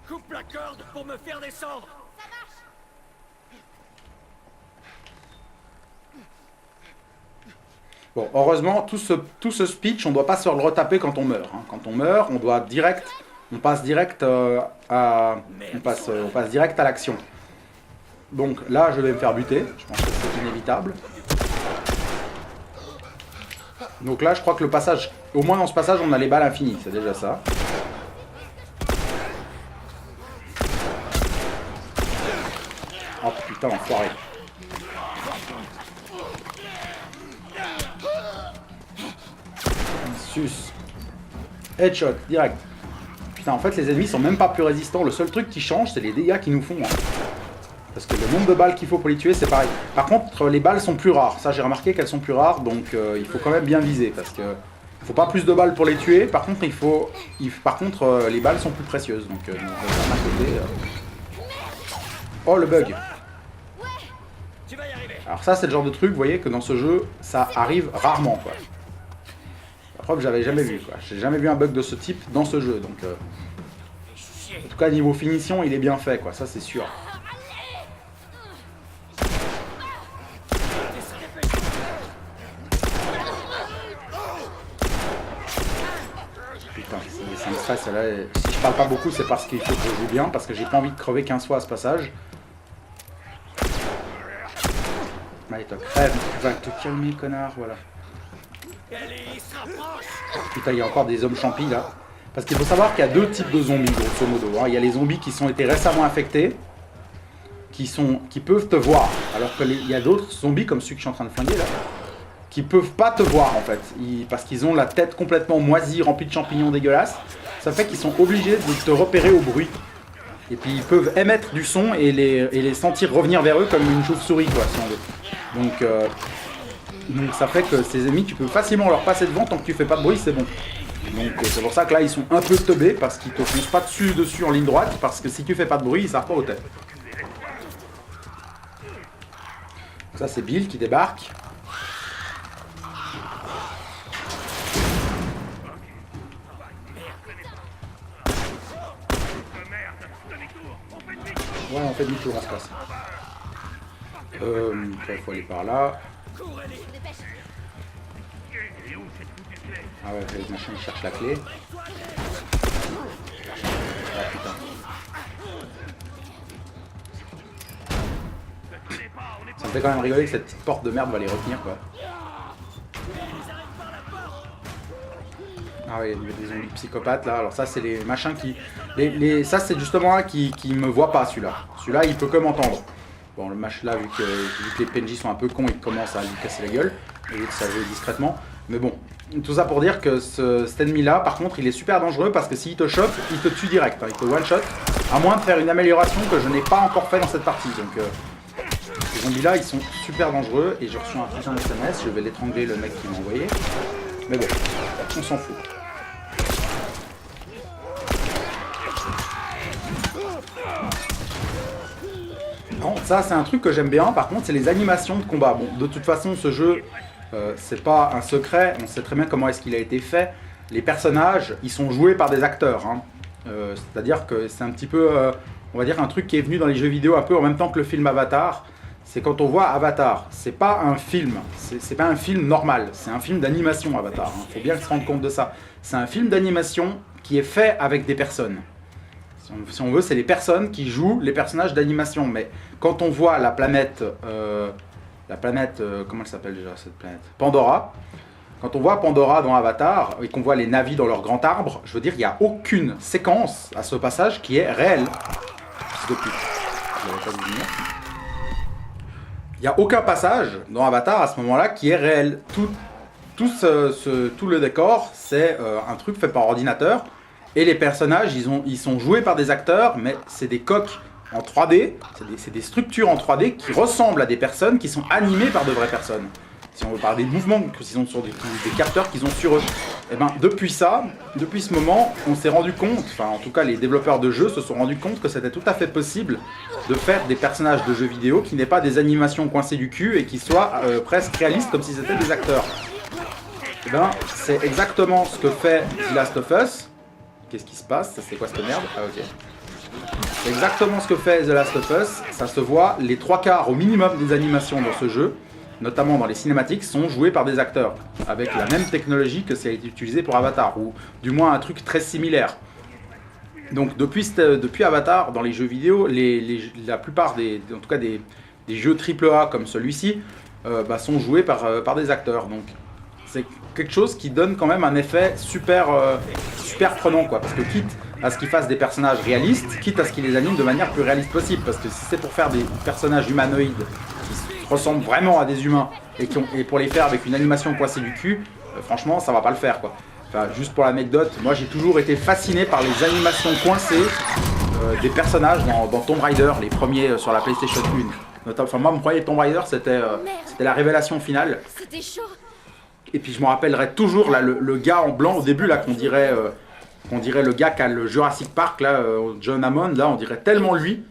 C: Coupe la corde pour me faire descendre.
A: Bon, heureusement, tout ce speech, on ne doit pas se le retaper quand on meurt. Hein. Quand on meurt, on passe direct on passe direct à l'action. Donc là, je vais me faire buter. Je pense que c'est inévitable. Donc là, je crois que le passage, au moins dans ce passage, on a les balles infinies. C'est déjà ça. Oh putain, enfoiré. Sus. Headshot, direct. Putain, en fait, les ennemis sont même pas plus résistants. Le seul truc qui change, c'est les dégâts qu'ils nous font. Hein. Parce que le nombre de balles qu'il faut pour les tuer, c'est pareil. Par contre, les balles sont plus rares. Ça, j'ai remarqué qu'elles sont plus rares. Donc, il faut quand même bien viser. Parce que il faut pas plus de balles pour les tuer. Par contre, les balles sont plus précieuses. Donc, on va faire d'un côté. Oh, le bug.
C: Tu vas y arriver.
A: Alors ça, c'est le genre de truc, vous voyez, que dans ce jeu, ça arrive rarement, quoi. La preuve, j'avais jamais vu, quoi. J'ai jamais vu un bug de ce type dans ce jeu, donc... En tout cas, niveau finition, il est bien fait, quoi. Ça, c'est sûr. Putain, ça me stresse, là. Si je parle pas beaucoup, c'est parce qu'il faut que je joue bien, parce que j'ai pas envie de crever 15 fois à ce passage. Allez, toi, crève, tu vas te calmer, connard, voilà.
C: Allez, il se rapproche.
A: Putain, il y a encore des hommes champis, là. Parce qu'il faut savoir qu'il y a deux types de zombies, grosso modo. Hein. Il y a les zombies qui ont été récemment infectés, qui peuvent te voir. Alors qu'il y a d'autres zombies, comme celui que je suis en train de flinguer là, qui peuvent pas te voir en fait. Parce qu'ils ont la tête complètement moisie, remplie de champignons dégueulasses. Ça fait qu'ils sont obligés de te repérer au bruit. Et puis ils peuvent émettre du son et les sentir revenir vers eux comme une chauve-souris, quoi, si on veut. Donc ça fait que ces ennemis, tu peux facilement leur passer devant tant que tu fais pas de bruit, c'est bon. Donc c'est pour ça que là ils sont un peu teubés parce qu'ils te foncent pas dessus en ligne droite, parce que si tu fais pas de bruit, ils savent pas où t'es. Ça c'est Bill qui débarque. Ouais, on fait demi-tour, on se passe. Il faut aller par là. Ah ouais, le machin il cherche la clé. Ah putain. Ça me fait quand même rigoler que cette petite porte de merde va les retenir, quoi. Ah ouais, il y a des zombies psychopathes là. Alors ça c'est les machins qui... ça c'est justement un qui me voit pas, celui-là. Celui-là il peut que m'entendre. Bon, le match là, vu que les PNJ sont un peu cons, il commence à lui casser la gueule. Au lieu de s'ajouer discrètement. Mais bon, tout ça pour dire que cet ennemi-là, par contre, il est super dangereux parce que s'il te chope, il te tue direct. Hein, il te one-shot. À moins de faire une amélioration que je n'ai pas encore fait dans cette partie. Donc, ces zombies-là, ils sont super dangereux. Et j'ai reçu un putain de SMS. Je vais l'étrangler, le mec qui m'a envoyé. Mais bon, on s'en fout. Non, ça c'est un truc que j'aime bien, par contre c'est les animations de combat. Bon, de toute façon ce jeu, c'est pas un secret, on sait très bien comment est-ce qu'il a été fait. Les personnages, ils sont joués par des acteurs, hein. C'est-à-dire que c'est un petit peu, on va dire un truc qui est venu dans les jeux vidéo un peu en même temps que le film Avatar. C'est quand on voit Avatar, c'est pas un film, c'est pas un film normal, c'est un film d'animation Avatar, hein. Faut bien se rendre compte de ça. C'est un film d'animation qui est fait avec des personnes. Si on veut, c'est les personnes qui jouent les personnages d'animation. Mais quand on voit la planète, comment elle s'appelle déjà cette planète? Pandora. Quand on voit Pandora dans Avatar et qu'on voit les Na'vi dans leur grand arbre, je veux dire, il n'y a aucune séquence à ce passage qui est réelle. Il n'y a aucun passage dans Avatar à ce moment-là qui est réel. Tout le décor, c'est un truc fait par ordinateur. Et les personnages, ils sont joués par des acteurs, mais c'est des coques en 3D, c'est des structures en 3D qui ressemblent à des personnes qui sont animées par de vraies personnes. Si on veut parler des mouvements qu'ils ont sur des capteurs qu'ils ont sur eux. Et ben depuis ce moment, on s'est rendu compte, enfin en tout cas les développeurs de jeux se sont rendus compte que c'était tout à fait possible de faire des personnages de jeux vidéo qui n'aient pas des animations coincées du cul et qui soient presque réalistes comme si c'était des acteurs. Et ben c'est exactement ce que fait The Last of Us. Qu'est-ce qui se passe? C'est quoi cette merde? Ah ok. C'est exactement ce que fait The Last of Us. Ça se voit, les 3/4 au minimum des animations dans ce jeu, notamment dans les cinématiques, sont jouées par des acteurs, avec la même technologie que ça a été utilisé pour Avatar, ou du moins un truc très similaire. Donc depuis Avatar, dans les jeux vidéo, la plupart en tout cas des jeux AAA comme celui-ci, sont joués par des acteurs. Donc c'est quelque chose qui donne quand même un effet super prenant, quoi. Parce que quitte à ce qu'ils fassent des personnages réalistes, quitte à ce qu'ils les animent de manière plus réaliste possible. Parce que si c'est pour faire des personnages humanoïdes qui ressemblent vraiment à des humains et pour les faire avec une animation coincée du cul, franchement ça va pas le faire, quoi. Enfin, juste pour l'anecdote, moi j'ai toujours été fasciné par les animations coincées des personnages dans Tomb Raider, les premiers sur la PlayStation 1. Enfin, moi mon premier Tomb Raider c'était la révélation finale.
B: C'était chaud.
A: Et puis je me rappellerai toujours là, le gars en blanc au début là qu'on dirait le gars qui a le Jurassic Park là, John Hammond là, on dirait tellement lui.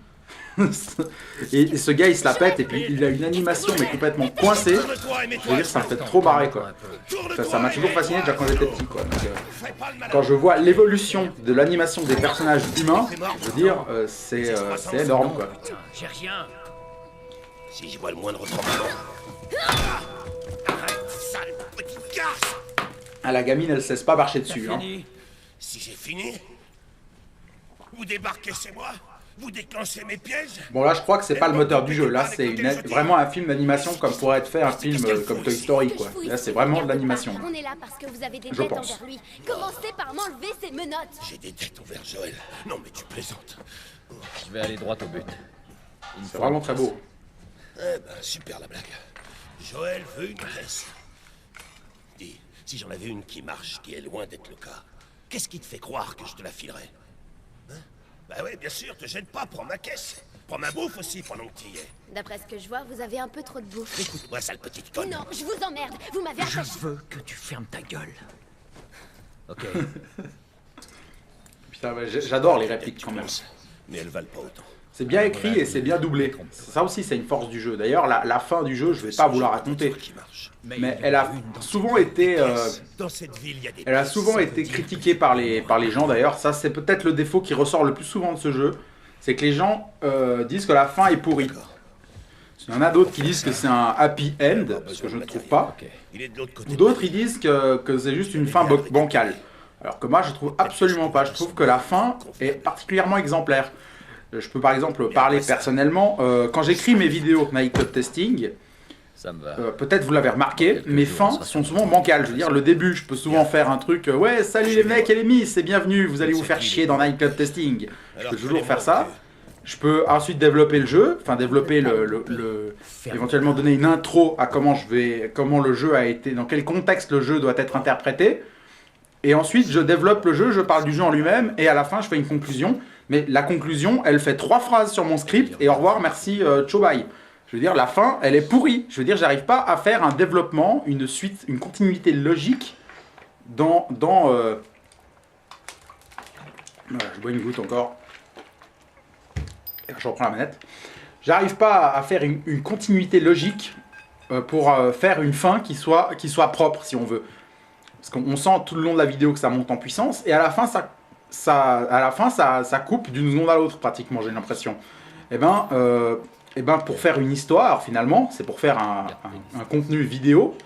A: et ce gars il se la pète et puis il a une animation mais complètement coincée. Je veux dire, ça me fait trop barrer, quoi. Ça m'a toujours fasciné déjà quand j'étais petit, quoi. Donc, quand je vois l'évolution de l'animation des personnages humains, je veux dire c'est énorme, quoi.
C: J'ai rien. Si je vois le moindre tremblement. Arrête, sale petite garce.
A: Ah, la gamine elle cesse pas marcher dessus, hein.
C: Si j'ai fini, vous débarquez chez moi,
D: Vous déclenchez mes pièges?
A: Bon là je crois que c'est pas le moteur du jeu, là c'est vraiment un film d'animation comme pourrait être fait un film comme Toy Story quoi. Là c'est vraiment de l'animation.
B: On est là parce que vous avez des
A: Je
B: dettes
A: pense.
B: envers lui. Commencez par m'enlever ces menottes.
D: J'ai des dettes envers Joël. Non mais tu plaisantes.
C: Je vais aller droit au but.
A: C'est vraiment très beau.
D: Eh ben, super la blague. Joël veut une caisse. Dis, si j'en avais une qui marche, qui est loin d'être le cas, qu'est-ce qui te fait croire que je te la filerais? Hein? Bah ouais, bien sûr, te gêne pas, prends ma caisse. Prends ma bouffe aussi pendant que tu y es.
B: D'après ce que je vois, vous avez un peu trop de bouffe.
D: Écoute-moi, sale petite conne.
B: Non, je vous emmerde. Vous m'avez attaché.
C: Je veux que tu fermes ta gueule. Ok.
A: Putain, bah, j'adore les répliques quand même.
D: Mais elles valent pas autant.
A: C'est bien écrit et c'est bien doublé. Ça aussi c'est une force du jeu. D'ailleurs la fin du jeu je vais pas vous la raconter.
D: Qui marche.
A: Mais elle a souvent été...
D: Dans cette ville, il y a des
A: Elle a
D: pièces,
A: souvent
D: ça veut
A: été
D: dire
A: critiquée par les gens d'ailleurs. Ça c'est peut-être le défaut qui ressort le plus souvent de ce jeu. C'est que les gens disent que la fin est pourrie. Il y en a d'autres qui disent que c'est un happy end, ce que je ne trouve pas.
D: Il est de l'autre côté.
A: Ou d'autres ils disent que c'est juste une fin bancale. Alors que moi je trouve absolument pas. Je trouve que la fin est particulièrement exemplaire. Je peux par exemple parler personnellement. Quand j'écris mes vidéos Night Club Testing,
C: Ça me va.
A: peut-être vous l'avez remarqué, mes fins sont souvent bancales. Je veux dire, le début, je peux souvent faire un truc ouais, salut les mecs et les miss, c'est bienvenue, vous allez vous faire chier dans Night Club Testing. Je peux toujours faire ça. Je peux ensuite développer le jeu, enfin développer éventuellement donner une intro à comment le jeu a été, dans quel contexte le jeu doit être interprété. Et ensuite, je développe le jeu, je parle du jeu en lui-même, et à la fin, je fais une conclusion. Mais la conclusion, elle fait 3 phrases sur mon script, et au revoir, merci, ciao, bye. Je veux dire, la fin, elle est pourrie. Je veux dire, j'arrive pas à faire un développement, une suite, une continuité logique Voilà, je bois une goutte encore. Et je reprends la manette. J'arrive pas à faire une continuité logique pour faire une fin qui soit propre, si on veut. Parce qu'on sent tout le long de la vidéo que ça monte en puissance, et à la fin, ça coupe d'une seconde à l'autre, pratiquement, j'ai l'impression. Et ben, pour faire une histoire, finalement, c'est pour faire un contenu vidéo,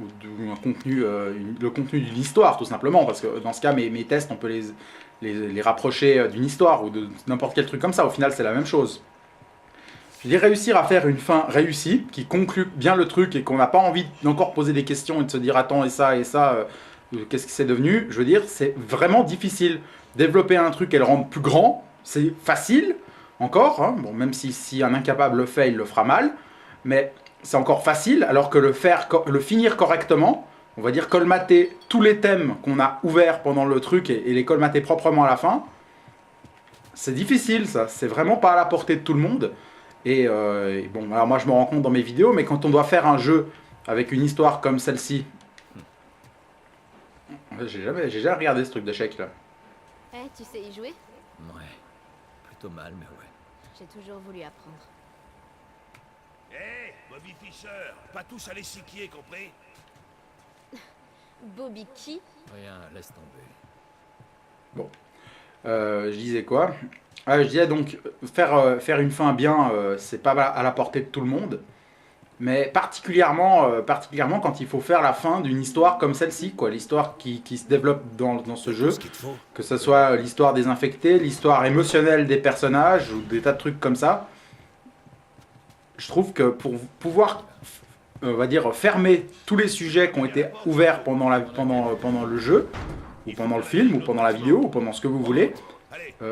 A: ou le contenu d'une histoire, tout simplement, parce que dans ce cas, mes tests, on peut les rapprocher d'une histoire, ou de n'importe quel truc comme ça, au final, c'est la même chose. Je dis réussir à faire une fin réussie, qui conclut bien le truc, et qu'on n'a pas envie d'encore poser des questions, et de se dire, attends, et ça, qu'est-ce que c'est devenu? Je veux dire, c'est vraiment difficile. Développer un truc et le rendre plus grand, c'est facile, encore, hein. Bon, même si un incapable le fait, il le fera mal, mais c'est encore facile, alors que le finir correctement, on va dire colmater tous les thèmes qu'on a ouverts pendant le truc et les colmater proprement à la fin, c'est difficile, ça. C'est vraiment pas à la portée de tout le monde. Et bon, alors moi je me rends compte dans mes vidéos, mais quand on doit faire un jeu avec une histoire comme celle-ci, j'ai jamais regardé ce truc d'échec là.
B: Eh, tu sais y jouer?
C: Ouais. Plutôt mal, mais ouais.
B: J'ai toujours voulu apprendre.
D: Hé, Bobby Fischer, pas tous à l'échiquier, compris?
B: Bobby qui?
C: Rien, laisse tomber.
A: Bon, je disais quoi? Je disais donc, faire une fin bien, c'est pas à la portée de tout le monde. Mais particulièrement quand il faut faire la fin d'une histoire comme celle-ci, quoi, l'histoire qui se développe dans ce jeu,
D: Ce qu'il te faut.
A: que ce soit l'histoire des infectés, l'histoire émotionnelle des personnages ou des tas de trucs comme ça. Je trouve que pour pouvoir, on va dire, fermer tous les sujets qui ont été ouverts pendant le jeu, ou pendant le film, ou pendant la vidéo, ou pendant ce que vous voulez,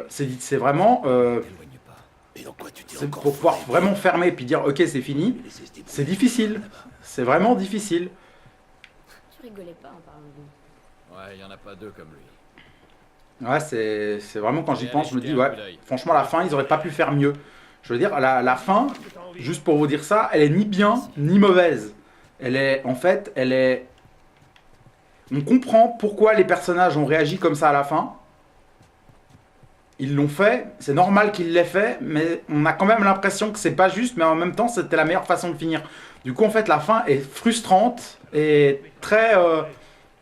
A: c'est vraiment...
D: Éloigne pas. Et dans quoi tu t'es
A: C'est
D: encore
A: pour pouvoir
D: fourré?
A: vraiment fermer puis dire ok c'est fini, c'est difficile, c'est vraiment difficile.
B: Tu rigolais pas en parlant de lui.
C: Ouais, y en a pas deux comme lui.
A: Ouais, c'est vraiment quand j'y
C: Allez,
A: pense, je me
C: jetez
A: dis
C: un
A: ouais,
C: coup d'œil.
A: franchement la fin ils auraient pas pu faire mieux. Je veux dire la fin, juste pour vous dire ça, elle est ni bien ni mauvaise. Elle est en fait, on comprend pourquoi les personnages ont réagi comme ça à la fin. Ils l'ont fait, c'est normal qu'ils l'aient fait, mais on a quand même l'impression que c'est pas juste, mais en même temps c'était la meilleure façon de finir. Du coup en fait la fin est frustrante et très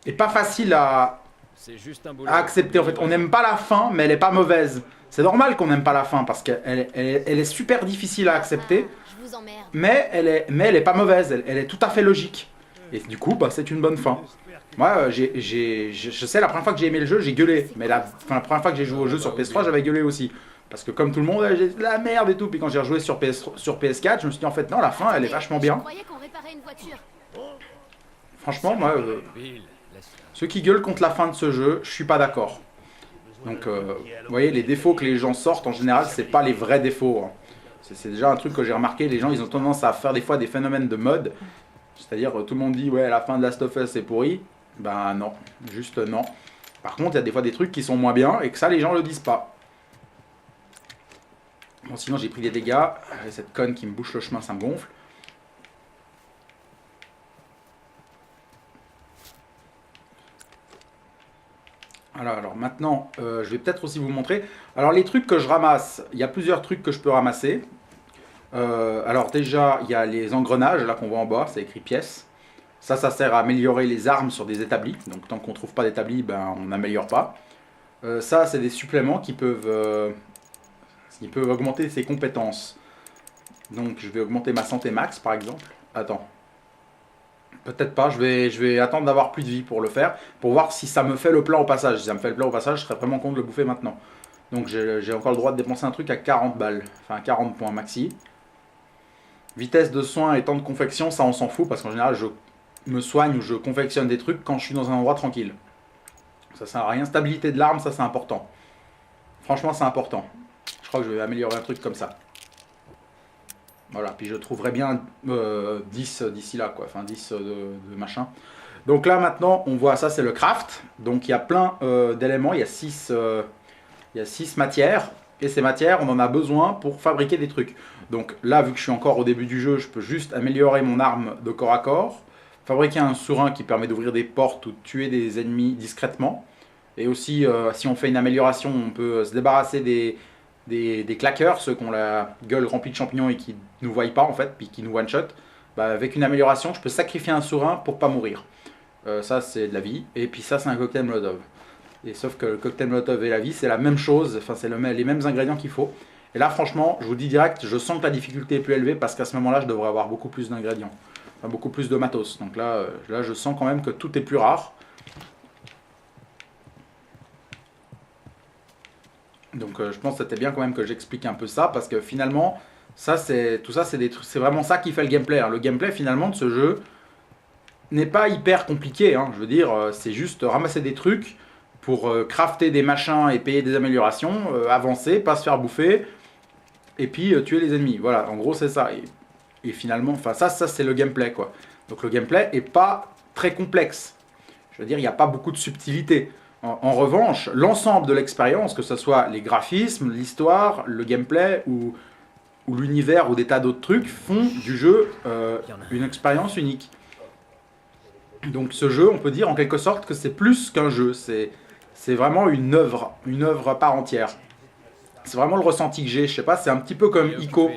A: et pas facile à
C: C'est juste un boulot.
A: accepter. En fait on n'aime pas la fin, mais elle est pas mauvaise. C'est normal qu'on n'aime pas la fin parce qu'elle est super difficile à accepter,
B: Ah, je vous emmerde.
A: mais elle est pas mauvaise, elle est tout à fait logique. Et du coup bah c'est une bonne fin. Moi, je sais, la première fois que j'ai aimé le jeu, j'ai gueulé. Mais la première fois que j'ai joué au jeu sur PS3, j'avais gueulé aussi. Parce que comme tout le monde, j'ai de la merde et tout. Puis quand j'ai rejoué sur PS4, je me suis dit en fait non, la fin elle est vachement
B: Je
A: bien.
B: croyais qu'on réparait une voiture.
A: Franchement, moi,
C: Bill, laisse-la.
A: ceux qui gueulent contre la fin de ce jeu, je suis pas d'accord. Donc, vous voyez, les défauts que les gens sortent en général, c'est pas les vrais défauts. Hein. C'est déjà un truc que j'ai remarqué. Les gens, ils ont tendance à faire des fois des phénomènes de mode. C'est-à-dire, tout le monde dit ouais, la fin de Last of Us est pourrie. Ben non, juste non. Par contre, il y a des fois des trucs qui sont moins bien et que ça, les gens le disent pas. Bon, sinon, j'ai pris des dégâts. Cette conne qui me bouche le chemin, ça me gonfle. Voilà, alors maintenant, je vais peut-être aussi vous montrer. Alors, les trucs que je ramasse, il y a plusieurs trucs que je peux ramasser. Alors déjà, il y a les engrenages, là qu'on voit en bas, c'est écrit pièces. Ça sert à améliorer les armes sur des établis. Donc tant qu'on ne trouve pas d'établis, ben, on n'améliore pas. Ça, c'est des suppléments qui peuvent augmenter ses compétences. Donc je vais augmenter ma santé max, par exemple. Attends. Peut-être pas, je vais attendre d'avoir plus de vie pour le faire. Pour voir si ça me fait le plein au passage. Si ça me fait le plein au passage, je serais vraiment con de le bouffer maintenant. Donc j'ai encore le droit de dépenser un truc à 40 balles. Enfin 40 points maxi. Vitesse de soin et temps de confection, ça on s'en fout. Parce qu'en général, je me soigne ou je confectionne des trucs quand je suis dans un endroit tranquille. Ça sert à rien. Stabilité de l'arme, ça c'est important. Franchement, c'est important. Je crois que je vais améliorer un truc comme ça. Voilà, puis je trouverai bien 10 d'ici là, quoi. Enfin, 10 de machin. Donc là, maintenant, on voit ça, c'est le craft. Donc il y a plein d'éléments. Il y a 6 matières. Et ces matières, on en a besoin pour fabriquer des trucs. Donc là, vu que je suis encore au début du jeu, je peux juste améliorer mon arme de corps à corps. Fabriquer un sourin qui permet d'ouvrir des portes ou de tuer des ennemis discrètement. Et aussi, si on fait une amélioration, on peut se débarrasser des claqueurs, ceux qui ont la gueule remplie de champignons et qui ne nous voient pas en fait, puis qui nous one-shot. Bah, avec une amélioration, je peux sacrifier un sourin pour pas mourir. Ça, c'est de la vie. Et puis ça, c'est un cocktail Molotov. Et sauf que le cocktail Molotov et la vie, c'est la même chose. Enfin, c'est les mêmes ingrédients qu'il faut. Et là, franchement, je vous dis direct, je sens que la difficulté est plus élevée parce qu'à ce moment-là, je devrais avoir beaucoup plus d'ingrédients. Enfin, beaucoup plus de matos. Donc là, je sens quand même que tout est plus rare. Donc je pense que c'était bien quand même que j'explique un peu ça parce que finalement, tout ça, c'est vraiment ça qui fait le gameplay. Hein. Le gameplay finalement de ce jeu n'est pas hyper compliqué. Hein. Je veux dire, c'est juste ramasser des trucs pour crafter des machins et payer des améliorations, avancer, pas se faire bouffer et puis tuer les ennemis. Voilà, en gros c'est ça. Et finalement, enfin ça c'est le gameplay quoi. Donc le gameplay est pas très complexe. Je veux dire, il n'y a pas beaucoup de subtilité. En revanche, l'ensemble de l'expérience, que ce soit les graphismes, l'histoire, le gameplay ou l'univers ou des tas d'autres trucs, font du jeu une expérience unique. Donc ce jeu, on peut dire en quelque sorte que c'est plus qu'un jeu, c'est vraiment une œuvre à part entière. C'est vraiment le ressenti que j'ai, je sais pas, c'est un petit peu comme Ico,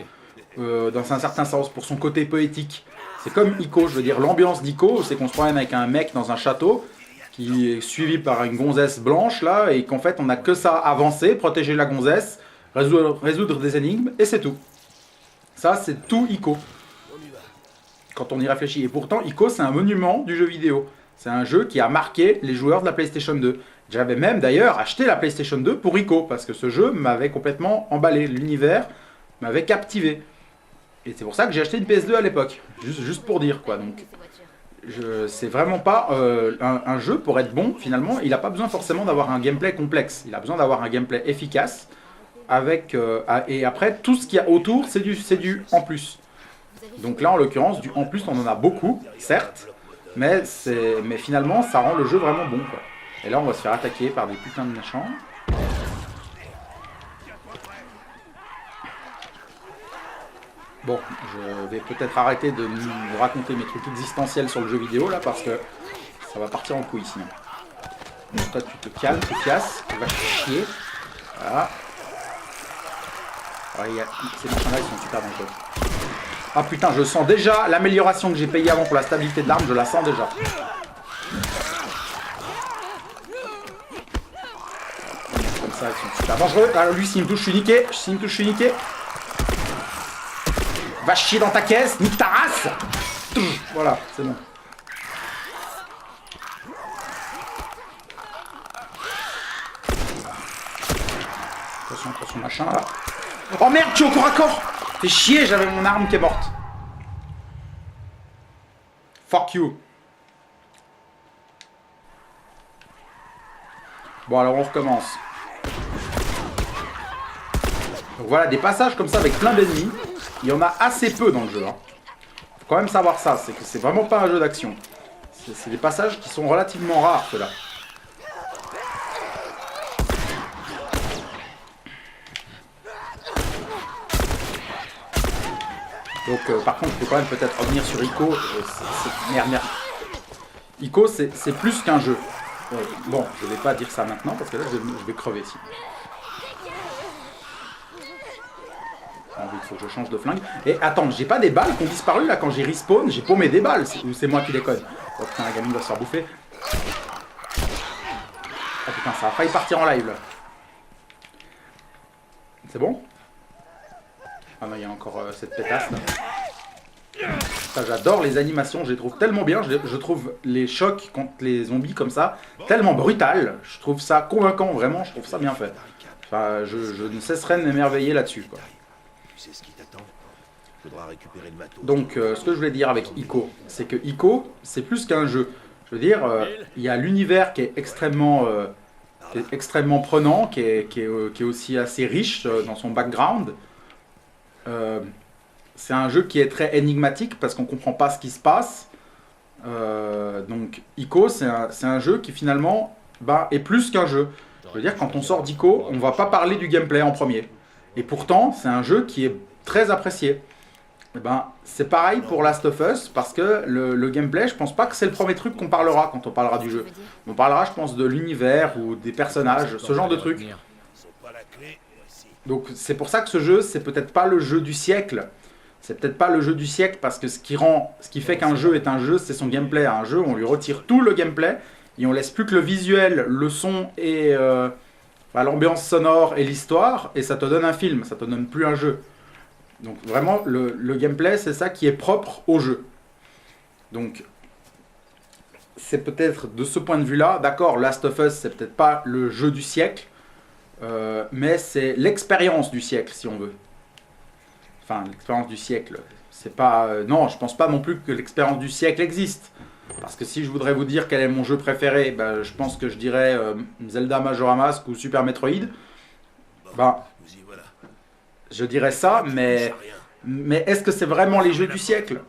A: dans un certain sens, pour son côté poétique. C'est comme Ico, je veux dire, l'ambiance d'Ico, c'est qu'on se promène avec un mec dans un château, qui est suivi par une gonzesse blanche là, et qu'en fait on n'a que ça à avancer, protéger la gonzesse, résoudre des énigmes, et c'est tout. Ça c'est tout Ico. Quand on y réfléchit. Et pourtant Ico c'est un monument du jeu vidéo. C'est un jeu qui a marqué les joueurs de la PlayStation 2. J'avais même d'ailleurs acheté la PlayStation 2 pour Ico, parce que ce jeu m'avait complètement emballé, l'univers m'avait captivé. Et c'est pour ça que j'ai acheté une PS2 à l'époque, juste pour dire quoi. Donc c'est vraiment pas un jeu pour être bon finalement, il n'a pas besoin forcément d'avoir un gameplay complexe, il a besoin d'avoir un gameplay efficace avec et après tout ce qu'il y a autour c'est du en plus. Donc là en l'occurrence du en plus on en a beaucoup certes, mais finalement ça rend le jeu vraiment bon quoi. Et là on va se faire attaquer par des putains de méchants. Bon, je vais peut-être arrêter de vous raconter mes trucs existentiels sur le jeu vidéo là parce que ça va partir en couille sinon. Donc toi tu te calmes, tu casses, tu vas chier. Voilà. Ouais, ces machins-là ils sont super dangereux. Ah putain, je sens déjà l'amélioration que j'ai payée avant pour la stabilité de l'arme, je la sens déjà. Comme ça ils sont super dangereux. Alors lui s'il me touche je suis niqué, Va chier dans ta caisse, nique ta race. Voilà, c'est bon. attention, machin, là. Oh merde, tu es au corps à corps. Fais chier, j'avais mon arme qui est morte. Fuck you. Bon, alors on recommence. Donc voilà, des passages comme ça avec plein d'ennemis. Il y en a assez peu dans le jeu. Hein. Faut quand même savoir ça, c'est que c'est vraiment pas un jeu d'action. C'est des passages qui sont relativement rares, ceux-là. Donc par contre, il faut quand même peut-être revenir sur Ico. Merde. Ico, c'est plus qu'un jeu. Bon, je vais pas dire ça maintenant, parce que là, je vais crever ici. Il faut que je change de flingue. Et attends, j'ai pas des balles qui ont disparu là quand j'ai respawn. J'ai paumé des balles. Ou c'est moi qui déconne. Oh putain, la gamine doit se faire bouffer. Oh putain, ça a failli partir en live là. C'est bon? Ah non, il y a encore cette pétasse là. Ça, j'adore les animations. Je les trouve tellement bien. Je trouve les chocs contre les zombies comme ça tellement brutal. Je trouve ça convaincant, vraiment. Je trouve ça bien fait. Enfin, je ne cesserai de m'émerveiller là-dessus, quoi.
D: Tu sais ce qui t'attend. Faudra récupérer le matos.
A: Donc, ce que je voulais dire avec Ico, c'est que Ico, c'est plus qu'un jeu. Je veux dire, il y a l'univers qui est extrêmement prenant, qui est aussi assez riche dans son background. C'est un jeu qui est très énigmatique parce qu'on comprend pas ce qui se passe. Donc, Ico, c'est un jeu qui finalement est plus qu'un jeu. Je veux dire, quand on sort d'Ico, on va pas parler du gameplay en premier. Et pourtant, c'est un jeu qui est très apprécié. Et c'est pareil pour Last of Us, parce que le gameplay, je pense pas que c'est le premier truc qu'on parlera quand on parlera du jeu. On parlera, je pense, de l'univers ou des personnages, ce genre de trucs. Donc c'est pour ça que ce jeu, c'est peut-être pas le jeu du siècle. C'est peut-être pas le jeu du siècle, parce que ce qui fait qu'un jeu est un jeu, c'est son gameplay. Un jeu, on lui retire tout le gameplay, et on laisse plus que le visuel, le son et... l'ambiance sonore et l'histoire, et ça te donne un film, ça te donne plus un jeu. Donc vraiment, le gameplay, c'est ça qui est propre au jeu. Donc, c'est peut-être de ce point de vue-là, d'accord, Last of Us, c'est peut-être pas le jeu du siècle, mais c'est l'expérience du siècle, si on veut. Enfin, l'expérience du siècle, c'est pas... non, je pense pas non plus que l'expérience du siècle existe. Parce que si je voudrais vous dire quel est mon jeu préféré, je pense que je dirais Zelda Majora's Mask ou Super Metroid. Je dirais ça, mais est-ce que c'est vraiment les jeux du siècle?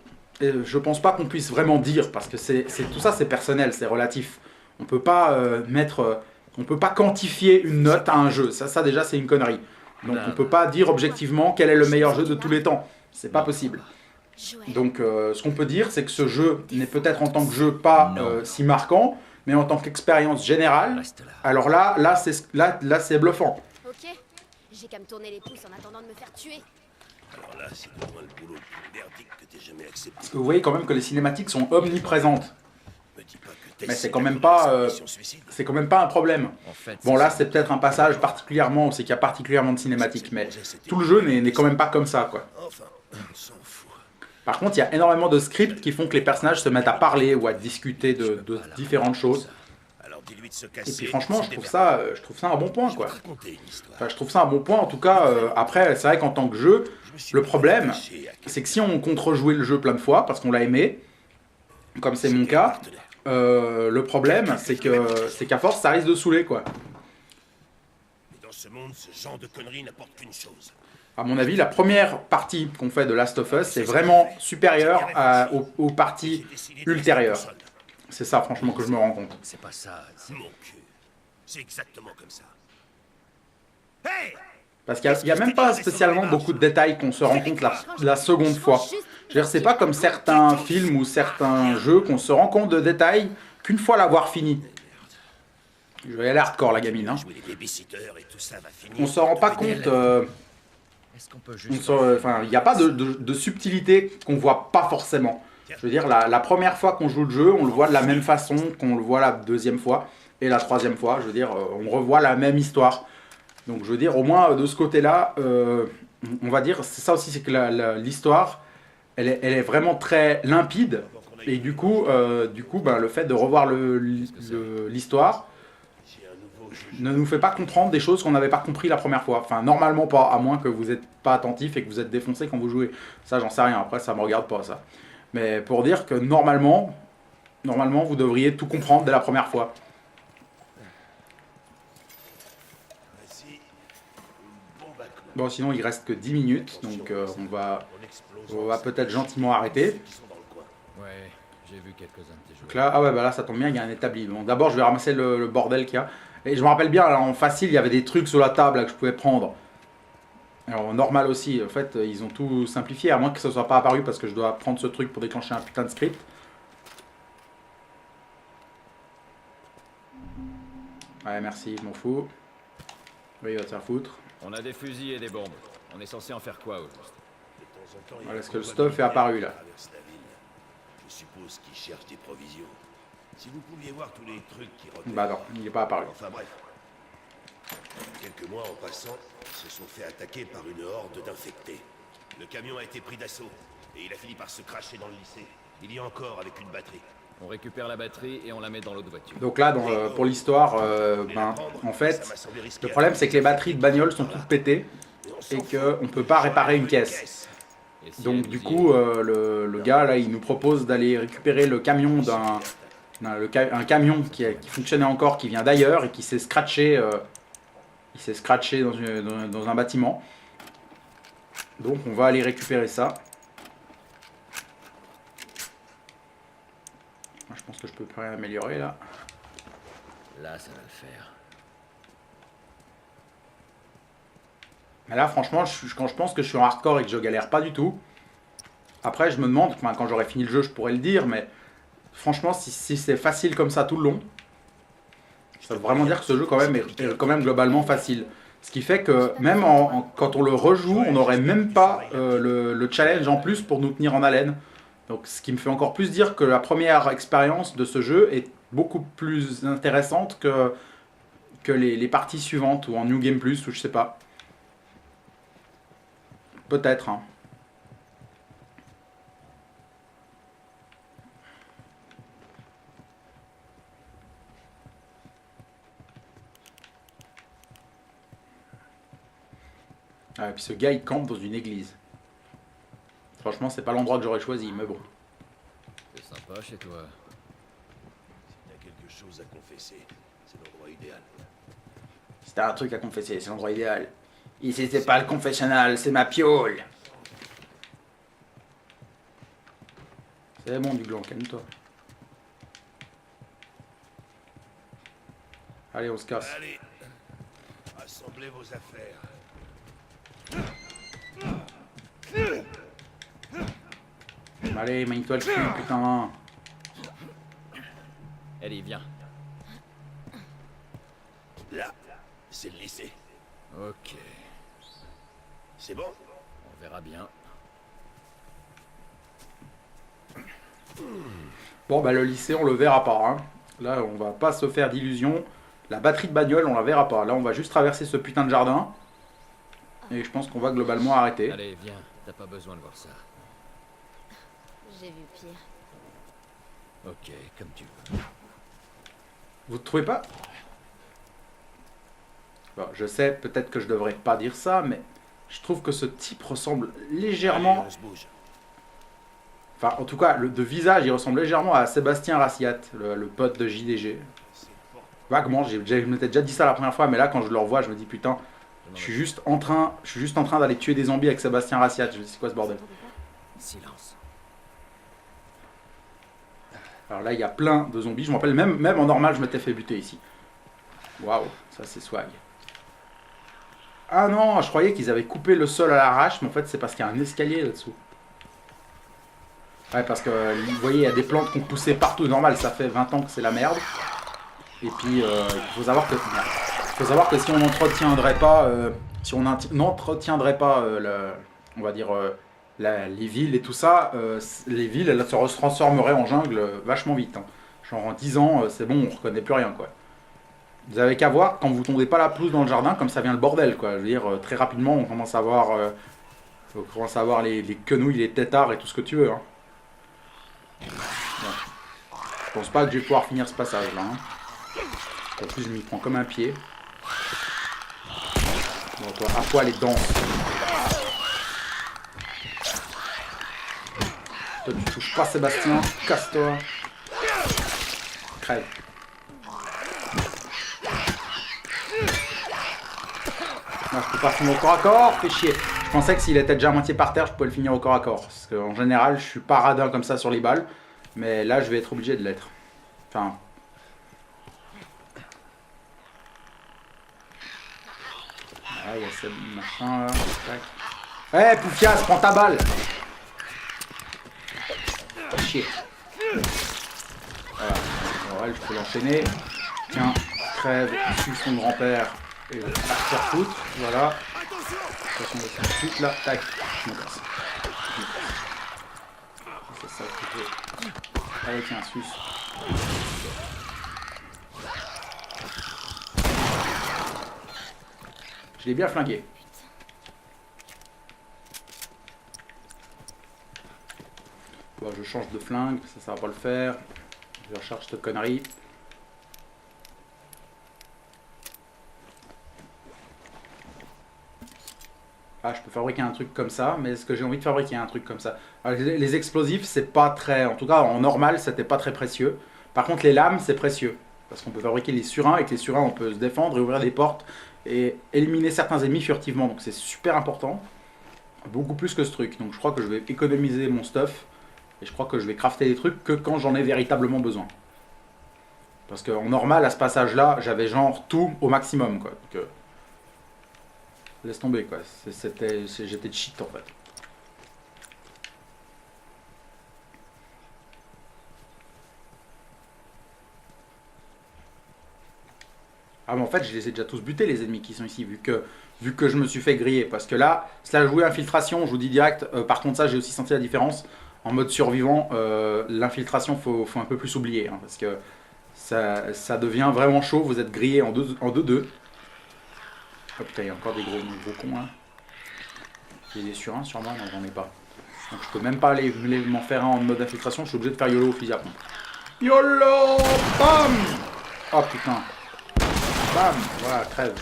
A: Je pense pas qu'on puisse vraiment dire, parce que tout ça c'est personnel, c'est relatif. On peut pas on peut pas quantifier une note à un jeu. Ça déjà c'est une connerie. Donc on peut pas dire objectivement quel est le meilleur jeu de tous les temps. C'est pas possible. Donc ce qu'on peut dire, c'est que ce jeu n'est peut-être en tant que jeu pas si marquant, mais en tant qu'expérience générale, alors là c'est bluffant.
B: Ok, j'ai qu'à me tourner les pouces en attendant de me faire tuer.
D: Alors là, c'est au moins le boulot le plus merdique que t'aies jamais accepté.
A: Parce que vous voyez quand même que les cinématiques sont omniprésentes.
D: Me dis pas que
A: Mais c'est quand même pas un problème.
C: En fait,
A: Bon là c'est peut-être un passage particulièrement, c'est qu'il y a particulièrement de cinématiques, mais tout le jeu n'est quand même pas comme ça, quoi.
D: Enfin, on s'en fout.
A: Par contre, il y a énormément de scripts qui font que les personnages se mettent à parler ou à discuter de différentes choses.
D: Alors dis-lui de se
A: Et
D: casser.
A: puis franchement, je trouve ça un bon point, quoi.
D: Raconter une histoire.
A: Enfin, je trouve ça un bon point, en tout cas. Après, c'est vrai qu'en tant que jeu, le problème, c'est que si on compte rejouer le jeu plein de fois, parce qu'on l'a aimé, comme c'est mon cas, le problème, c'est qu'à force, ça risque de saouler, quoi.
D: Dans ce monde, ce genre de conneries n'apporte qu'une chose.
A: À mon avis, la première partie qu'on fait de Last of Us, c'est vraiment supérieur aux parties ultérieures. C'est ça, franchement, que je me rends compte.
C: c'est pas ça.
D: Mon cul. C'est exactement comme ça. Hey!
A: Parce qu'il n'y a même pas spécialement beaucoup de détails qu'on se rend compte la seconde fois. Je veux dire, c'est pas comme certains films ou certains jeux qu'on se rend compte de détails qu'une fois l'avoir fini. Je vais aller hardcore, la gamine. Hein.
D: Jouer les babysitters et tout ça va finir.
A: On se rend pas compte...
C: Est-ce qu'on peut juste...
A: il n'y a pas de subtilité qu'on voit pas forcément. Je veux dire, la première fois qu'on joue le jeu, on le voit de la même façon qu'on le voit la deuxième fois. Et la troisième fois, je veux dire, on revoit la même histoire. Donc je veux dire, au moins de ce côté-là, on va dire, c'est ça aussi, c'est que l'histoire, elle est vraiment très limpide. Et du coup, le fait de revoir l'histoire, ne nous fait pas comprendre des choses qu'on n'avait pas compris la première fois. Enfin, normalement pas, à moins que vous n'êtes pas attentif et que vous êtes défoncé quand vous jouez. Ça, j'en sais rien. Après, ça me regarde pas, ça. Mais pour dire que normalement, vous devriez tout comprendre dès la première fois.
D: Voici une bombe à clous.
A: Bon, sinon, il reste que 10 minutes. Donc, on va peut-être gentiment
D: ceux
A: arrêter.
D: qui sont dans le coin.
C: Ouais, j'ai vu quelques-uns de tes jeux.
A: Donc là, ah ouais, bah là, ça tombe bien, il y a un établi. Bon, d'abord, je vais ramasser le bordel qu'il y a. Et je me rappelle bien, là, en facile, il y avait des trucs sur la table là, que je pouvais prendre. Alors, normal aussi, en fait, ils ont tout simplifié, à moins que ce soit pas apparu parce que je dois prendre ce truc pour déclencher un putain de script. Ouais, merci, je m'en fous. Oui, il va te faire foutre.
C: On a des fusils et des bombes. On est censé en faire quoi au juste?
D: De temps en temps, il y a
A: Voilà,
D: un
A: est-ce que le
D: convoi
A: stuff est apparu, là?
D: qui traverse la ville. Je suppose qu'ils cherchent des provisions. Si vous pouviez voir tous les trucs qui reviennent.
A: Bah non, il n'est pas apparu.
D: Enfin bref. Quelques mois en passant, se sont fait attaquer par une horde d'infectés. Le camion a été pris d'assaut et il a fini par se cracher dans le lycée. Il y a encore avec une batterie.
C: On récupère la batterie et on la met dans l'autre voiture.
A: Donc là, pour l'histoire, en fait, le problème c'est que les batteries de bagnole sont toutes pétées et qu'on ne peut pas réparer une caisse.
C: Et si
A: Donc
C: elle
A: du
C: nous y
A: coup,
C: est,
A: le gars là, il nous propose d'aller récupérer le camion un camion qui fonctionnait encore, qui vient d'ailleurs et qui s'est scratché, dans un bâtiment. Donc on va aller récupérer ça. Je pense que je peux plus rien améliorer là.
C: là, ça va le faire.
A: Mais là, franchement, quand je pense que je suis en hardcore et que je galère pas du tout. Après, je me demande, enfin, quand j'aurai fini le jeu, je pourrais le dire, mais franchement, si c'est facile comme ça tout le long, ça veut vraiment dire que ce jeu quand même est quand même globalement facile. Ce qui fait que même quand on le rejoue, on n'aurait même pas le challenge en plus pour nous tenir en haleine. Donc, ce qui me fait encore plus dire que la première expérience de ce jeu est beaucoup plus intéressante que les parties suivantes ou en New Game Plus ou je sais pas. Peut-être. Hein. Ah, et puis ce gars il campe dans une église. Franchement, c'est pas l'endroit que j'aurais choisi, mais bon.
C: C'est sympa chez toi.
D: Si t'as quelque chose à confesser, c'est l'endroit idéal.
A: Si t'as un truc à confesser, c'est l'endroit idéal. Ici, c'est pas le confessionnal, c'est ma piole. C'est bon du blanc, calme-toi. Allez, on se casse.
D: Allez, rassemblez vos affaires.
A: Allez, manie-toi le cul, putain.
C: Allez, viens.
D: Là, c'est le lycée.
C: Ok,
D: C'est bon?
C: on verra bien.
A: Bon, bah le lycée, on le verra pas. Hein. Là, on va pas se faire d'illusions. La batterie de bagnole, on la verra pas. Là, on va juste traverser ce putain de jardin. Et je pense qu'on va globalement arrêter.
C: Allez, viens, t'as pas besoin de voir ça.
B: J'ai vu pire.
C: Ok, comme tu veux.
A: Vous trouvez pas? Bon, je sais, peut-être que je devrais pas dire ça, mais je trouve que ce type ressemble légèrement...
D: Allez, on se bouge.
A: Enfin, en tout cas, de visage, il ressemble légèrement à Sébastien Rassiat, le pote de JDG. Vaguement, je m'étais déjà dit ça la première fois, mais là, quand je le revois, je me dis, putain, je suis juste en train d'aller tuer des zombies avec Sébastien Rassiat. Je me dis, c'est quoi ce bordel?
C: Silence.
A: Alors là, il y a plein de zombies. Je me rappelle, même en normal, je m'étais fait buter ici. Waouh, ça c'est swag. Ah non, je croyais qu'ils avaient coupé le sol à l'arrache, mais en fait, c'est parce qu'il y a un escalier là-dessous. Ouais, parce que, vous voyez, il y a des plantes qui ont poussé partout. Normal, ça fait 20 ans que c'est la merde. Et puis, il faut savoir que si on n'entretiendrait pas, on va dire, les villes et tout ça, les villes, elles se transformeraient en jungle vachement vite. Hein. Genre en 10 ans, c'est bon, on reconnaît plus rien, quoi. Vous avez qu'à voir, quand vous tondez pas la pelouse dans le jardin, comme ça vient le bordel, quoi. Je veux dire, très rapidement, on commence à voir, les quenouilles, les têtards et tout ce que tu veux, hein. Bon. Je pense pas que je vais pouvoir finir ce passage là. Hein. En plus, je m'y prends comme un pied. Bon, toi, à poil et danse. Toi, tu touches pas Sébastien. Casse-toi. Crève. Non, je peux pas finir au corps à corps. Fais chier. Je pensais que s'il était déjà à moitié par terre, je pouvais le finir au corps à corps. Parce qu'en général, je suis pas radin comme ça sur les balles. Mais là, je vais être obligé de l'être. Enfin... Ah, il y a ce machin là. Tac. Poufias, prends ta balle. Chier. Voilà. Bon, elle, je peux l'enchaîner. Tiens, crève, suce son grand-père et va faire foutre. Voilà. Attention de faire foutre là. Tac. Je me casse. C'est ça que je veux. Allez, tiens, suce. Je l'ai bien flingué. Bon, je change de flingue, ça va pas le faire. Je recharge cette connerie. Ah, je peux fabriquer un truc comme ça, mais est-ce que j'ai envie de fabriquer un truc comme ça? Alors, les explosifs, c'est pas très... En tout cas, en normal, c'était pas très précieux. Par contre, les lames, c'est précieux. Parce qu'on peut fabriquer les surins, et avec les surins, on peut se défendre et ouvrir des portes et éliminer certains ennemis furtivement. Donc c'est super important. Beaucoup plus que ce truc. Donc je crois que je vais économiser mon stuff. Et je crois que je vais crafter des trucs que quand j'en ai véritablement besoin. Parce qu'en normal, à ce passage-là, j'avais genre tout au maximum, quoi. Donc, laisse tomber, quoi. J'étais cheat, en fait. Ah mais en fait je les ai déjà tous butés les ennemis qui sont ici vu que je me suis fait griller. Parce que là, cela jouer infiltration, je vous dis direct, par contre ça j'ai aussi senti la différence. En mode survivant, l'infiltration faut un peu plus oublier. Hein, parce que ça devient vraiment chaud, vous êtes grillé en 2-2. Oh putain, il y a encore des gros cons là. J'ai des surins sûrement, non j'en ai pas. Donc je peux même pas m'en faire un en mode infiltration, je suis obligé de faire YOLO au fusil à pompe. YOLO BAM. Oh putain. Bam, voilà, crève.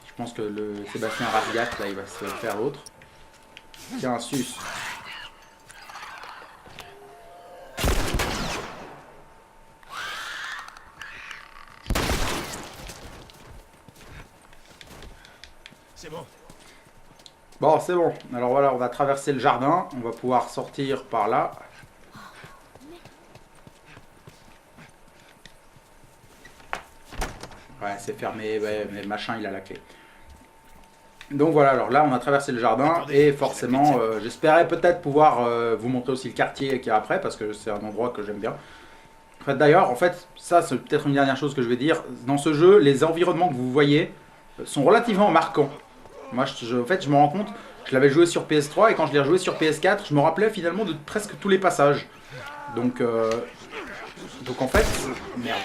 A: Je pense que le Sébastien Rasgat, là, il va se faire l'autre. Tiens, suce.
D: C'est bon.
A: Bon, c'est bon. Alors voilà, on va traverser le jardin. On va pouvoir sortir par là. Ouais, c'est fermé, ouais, mais machin, il a la clé. Donc voilà, alors là, on a traversé le jardin et forcément, j'espérais peut-être pouvoir vous montrer aussi le quartier qui est après, parce que c'est un endroit que j'aime bien. En fait, d'ailleurs, ça, c'est peut-être une dernière chose que je vais dire. Dans ce jeu, les environnements que vous voyez sont relativement marquants. Moi, en fait, je me rends compte, je l'avais joué sur PS3 et quand je l'ai rejoué sur PS4, je me rappelais finalement de presque tous les passages. Donc en fait, merde.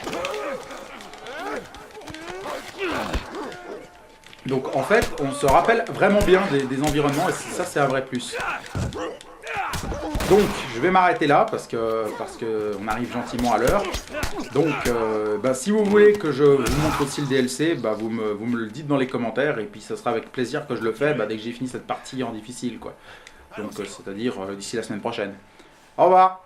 A: Donc en fait, on se rappelle vraiment bien des environnements et ça c'est un vrai plus. Donc je vais m'arrêter là parce que on arrive gentiment à l'heure. Donc si vous voulez que je vous montre aussi le DLC, vous me le dites dans les commentaires et puis ça sera avec plaisir que je le fais dès que j'ai fini cette partie en difficile quoi. Donc c'est-à-dire d'ici la semaine prochaine. Au revoir.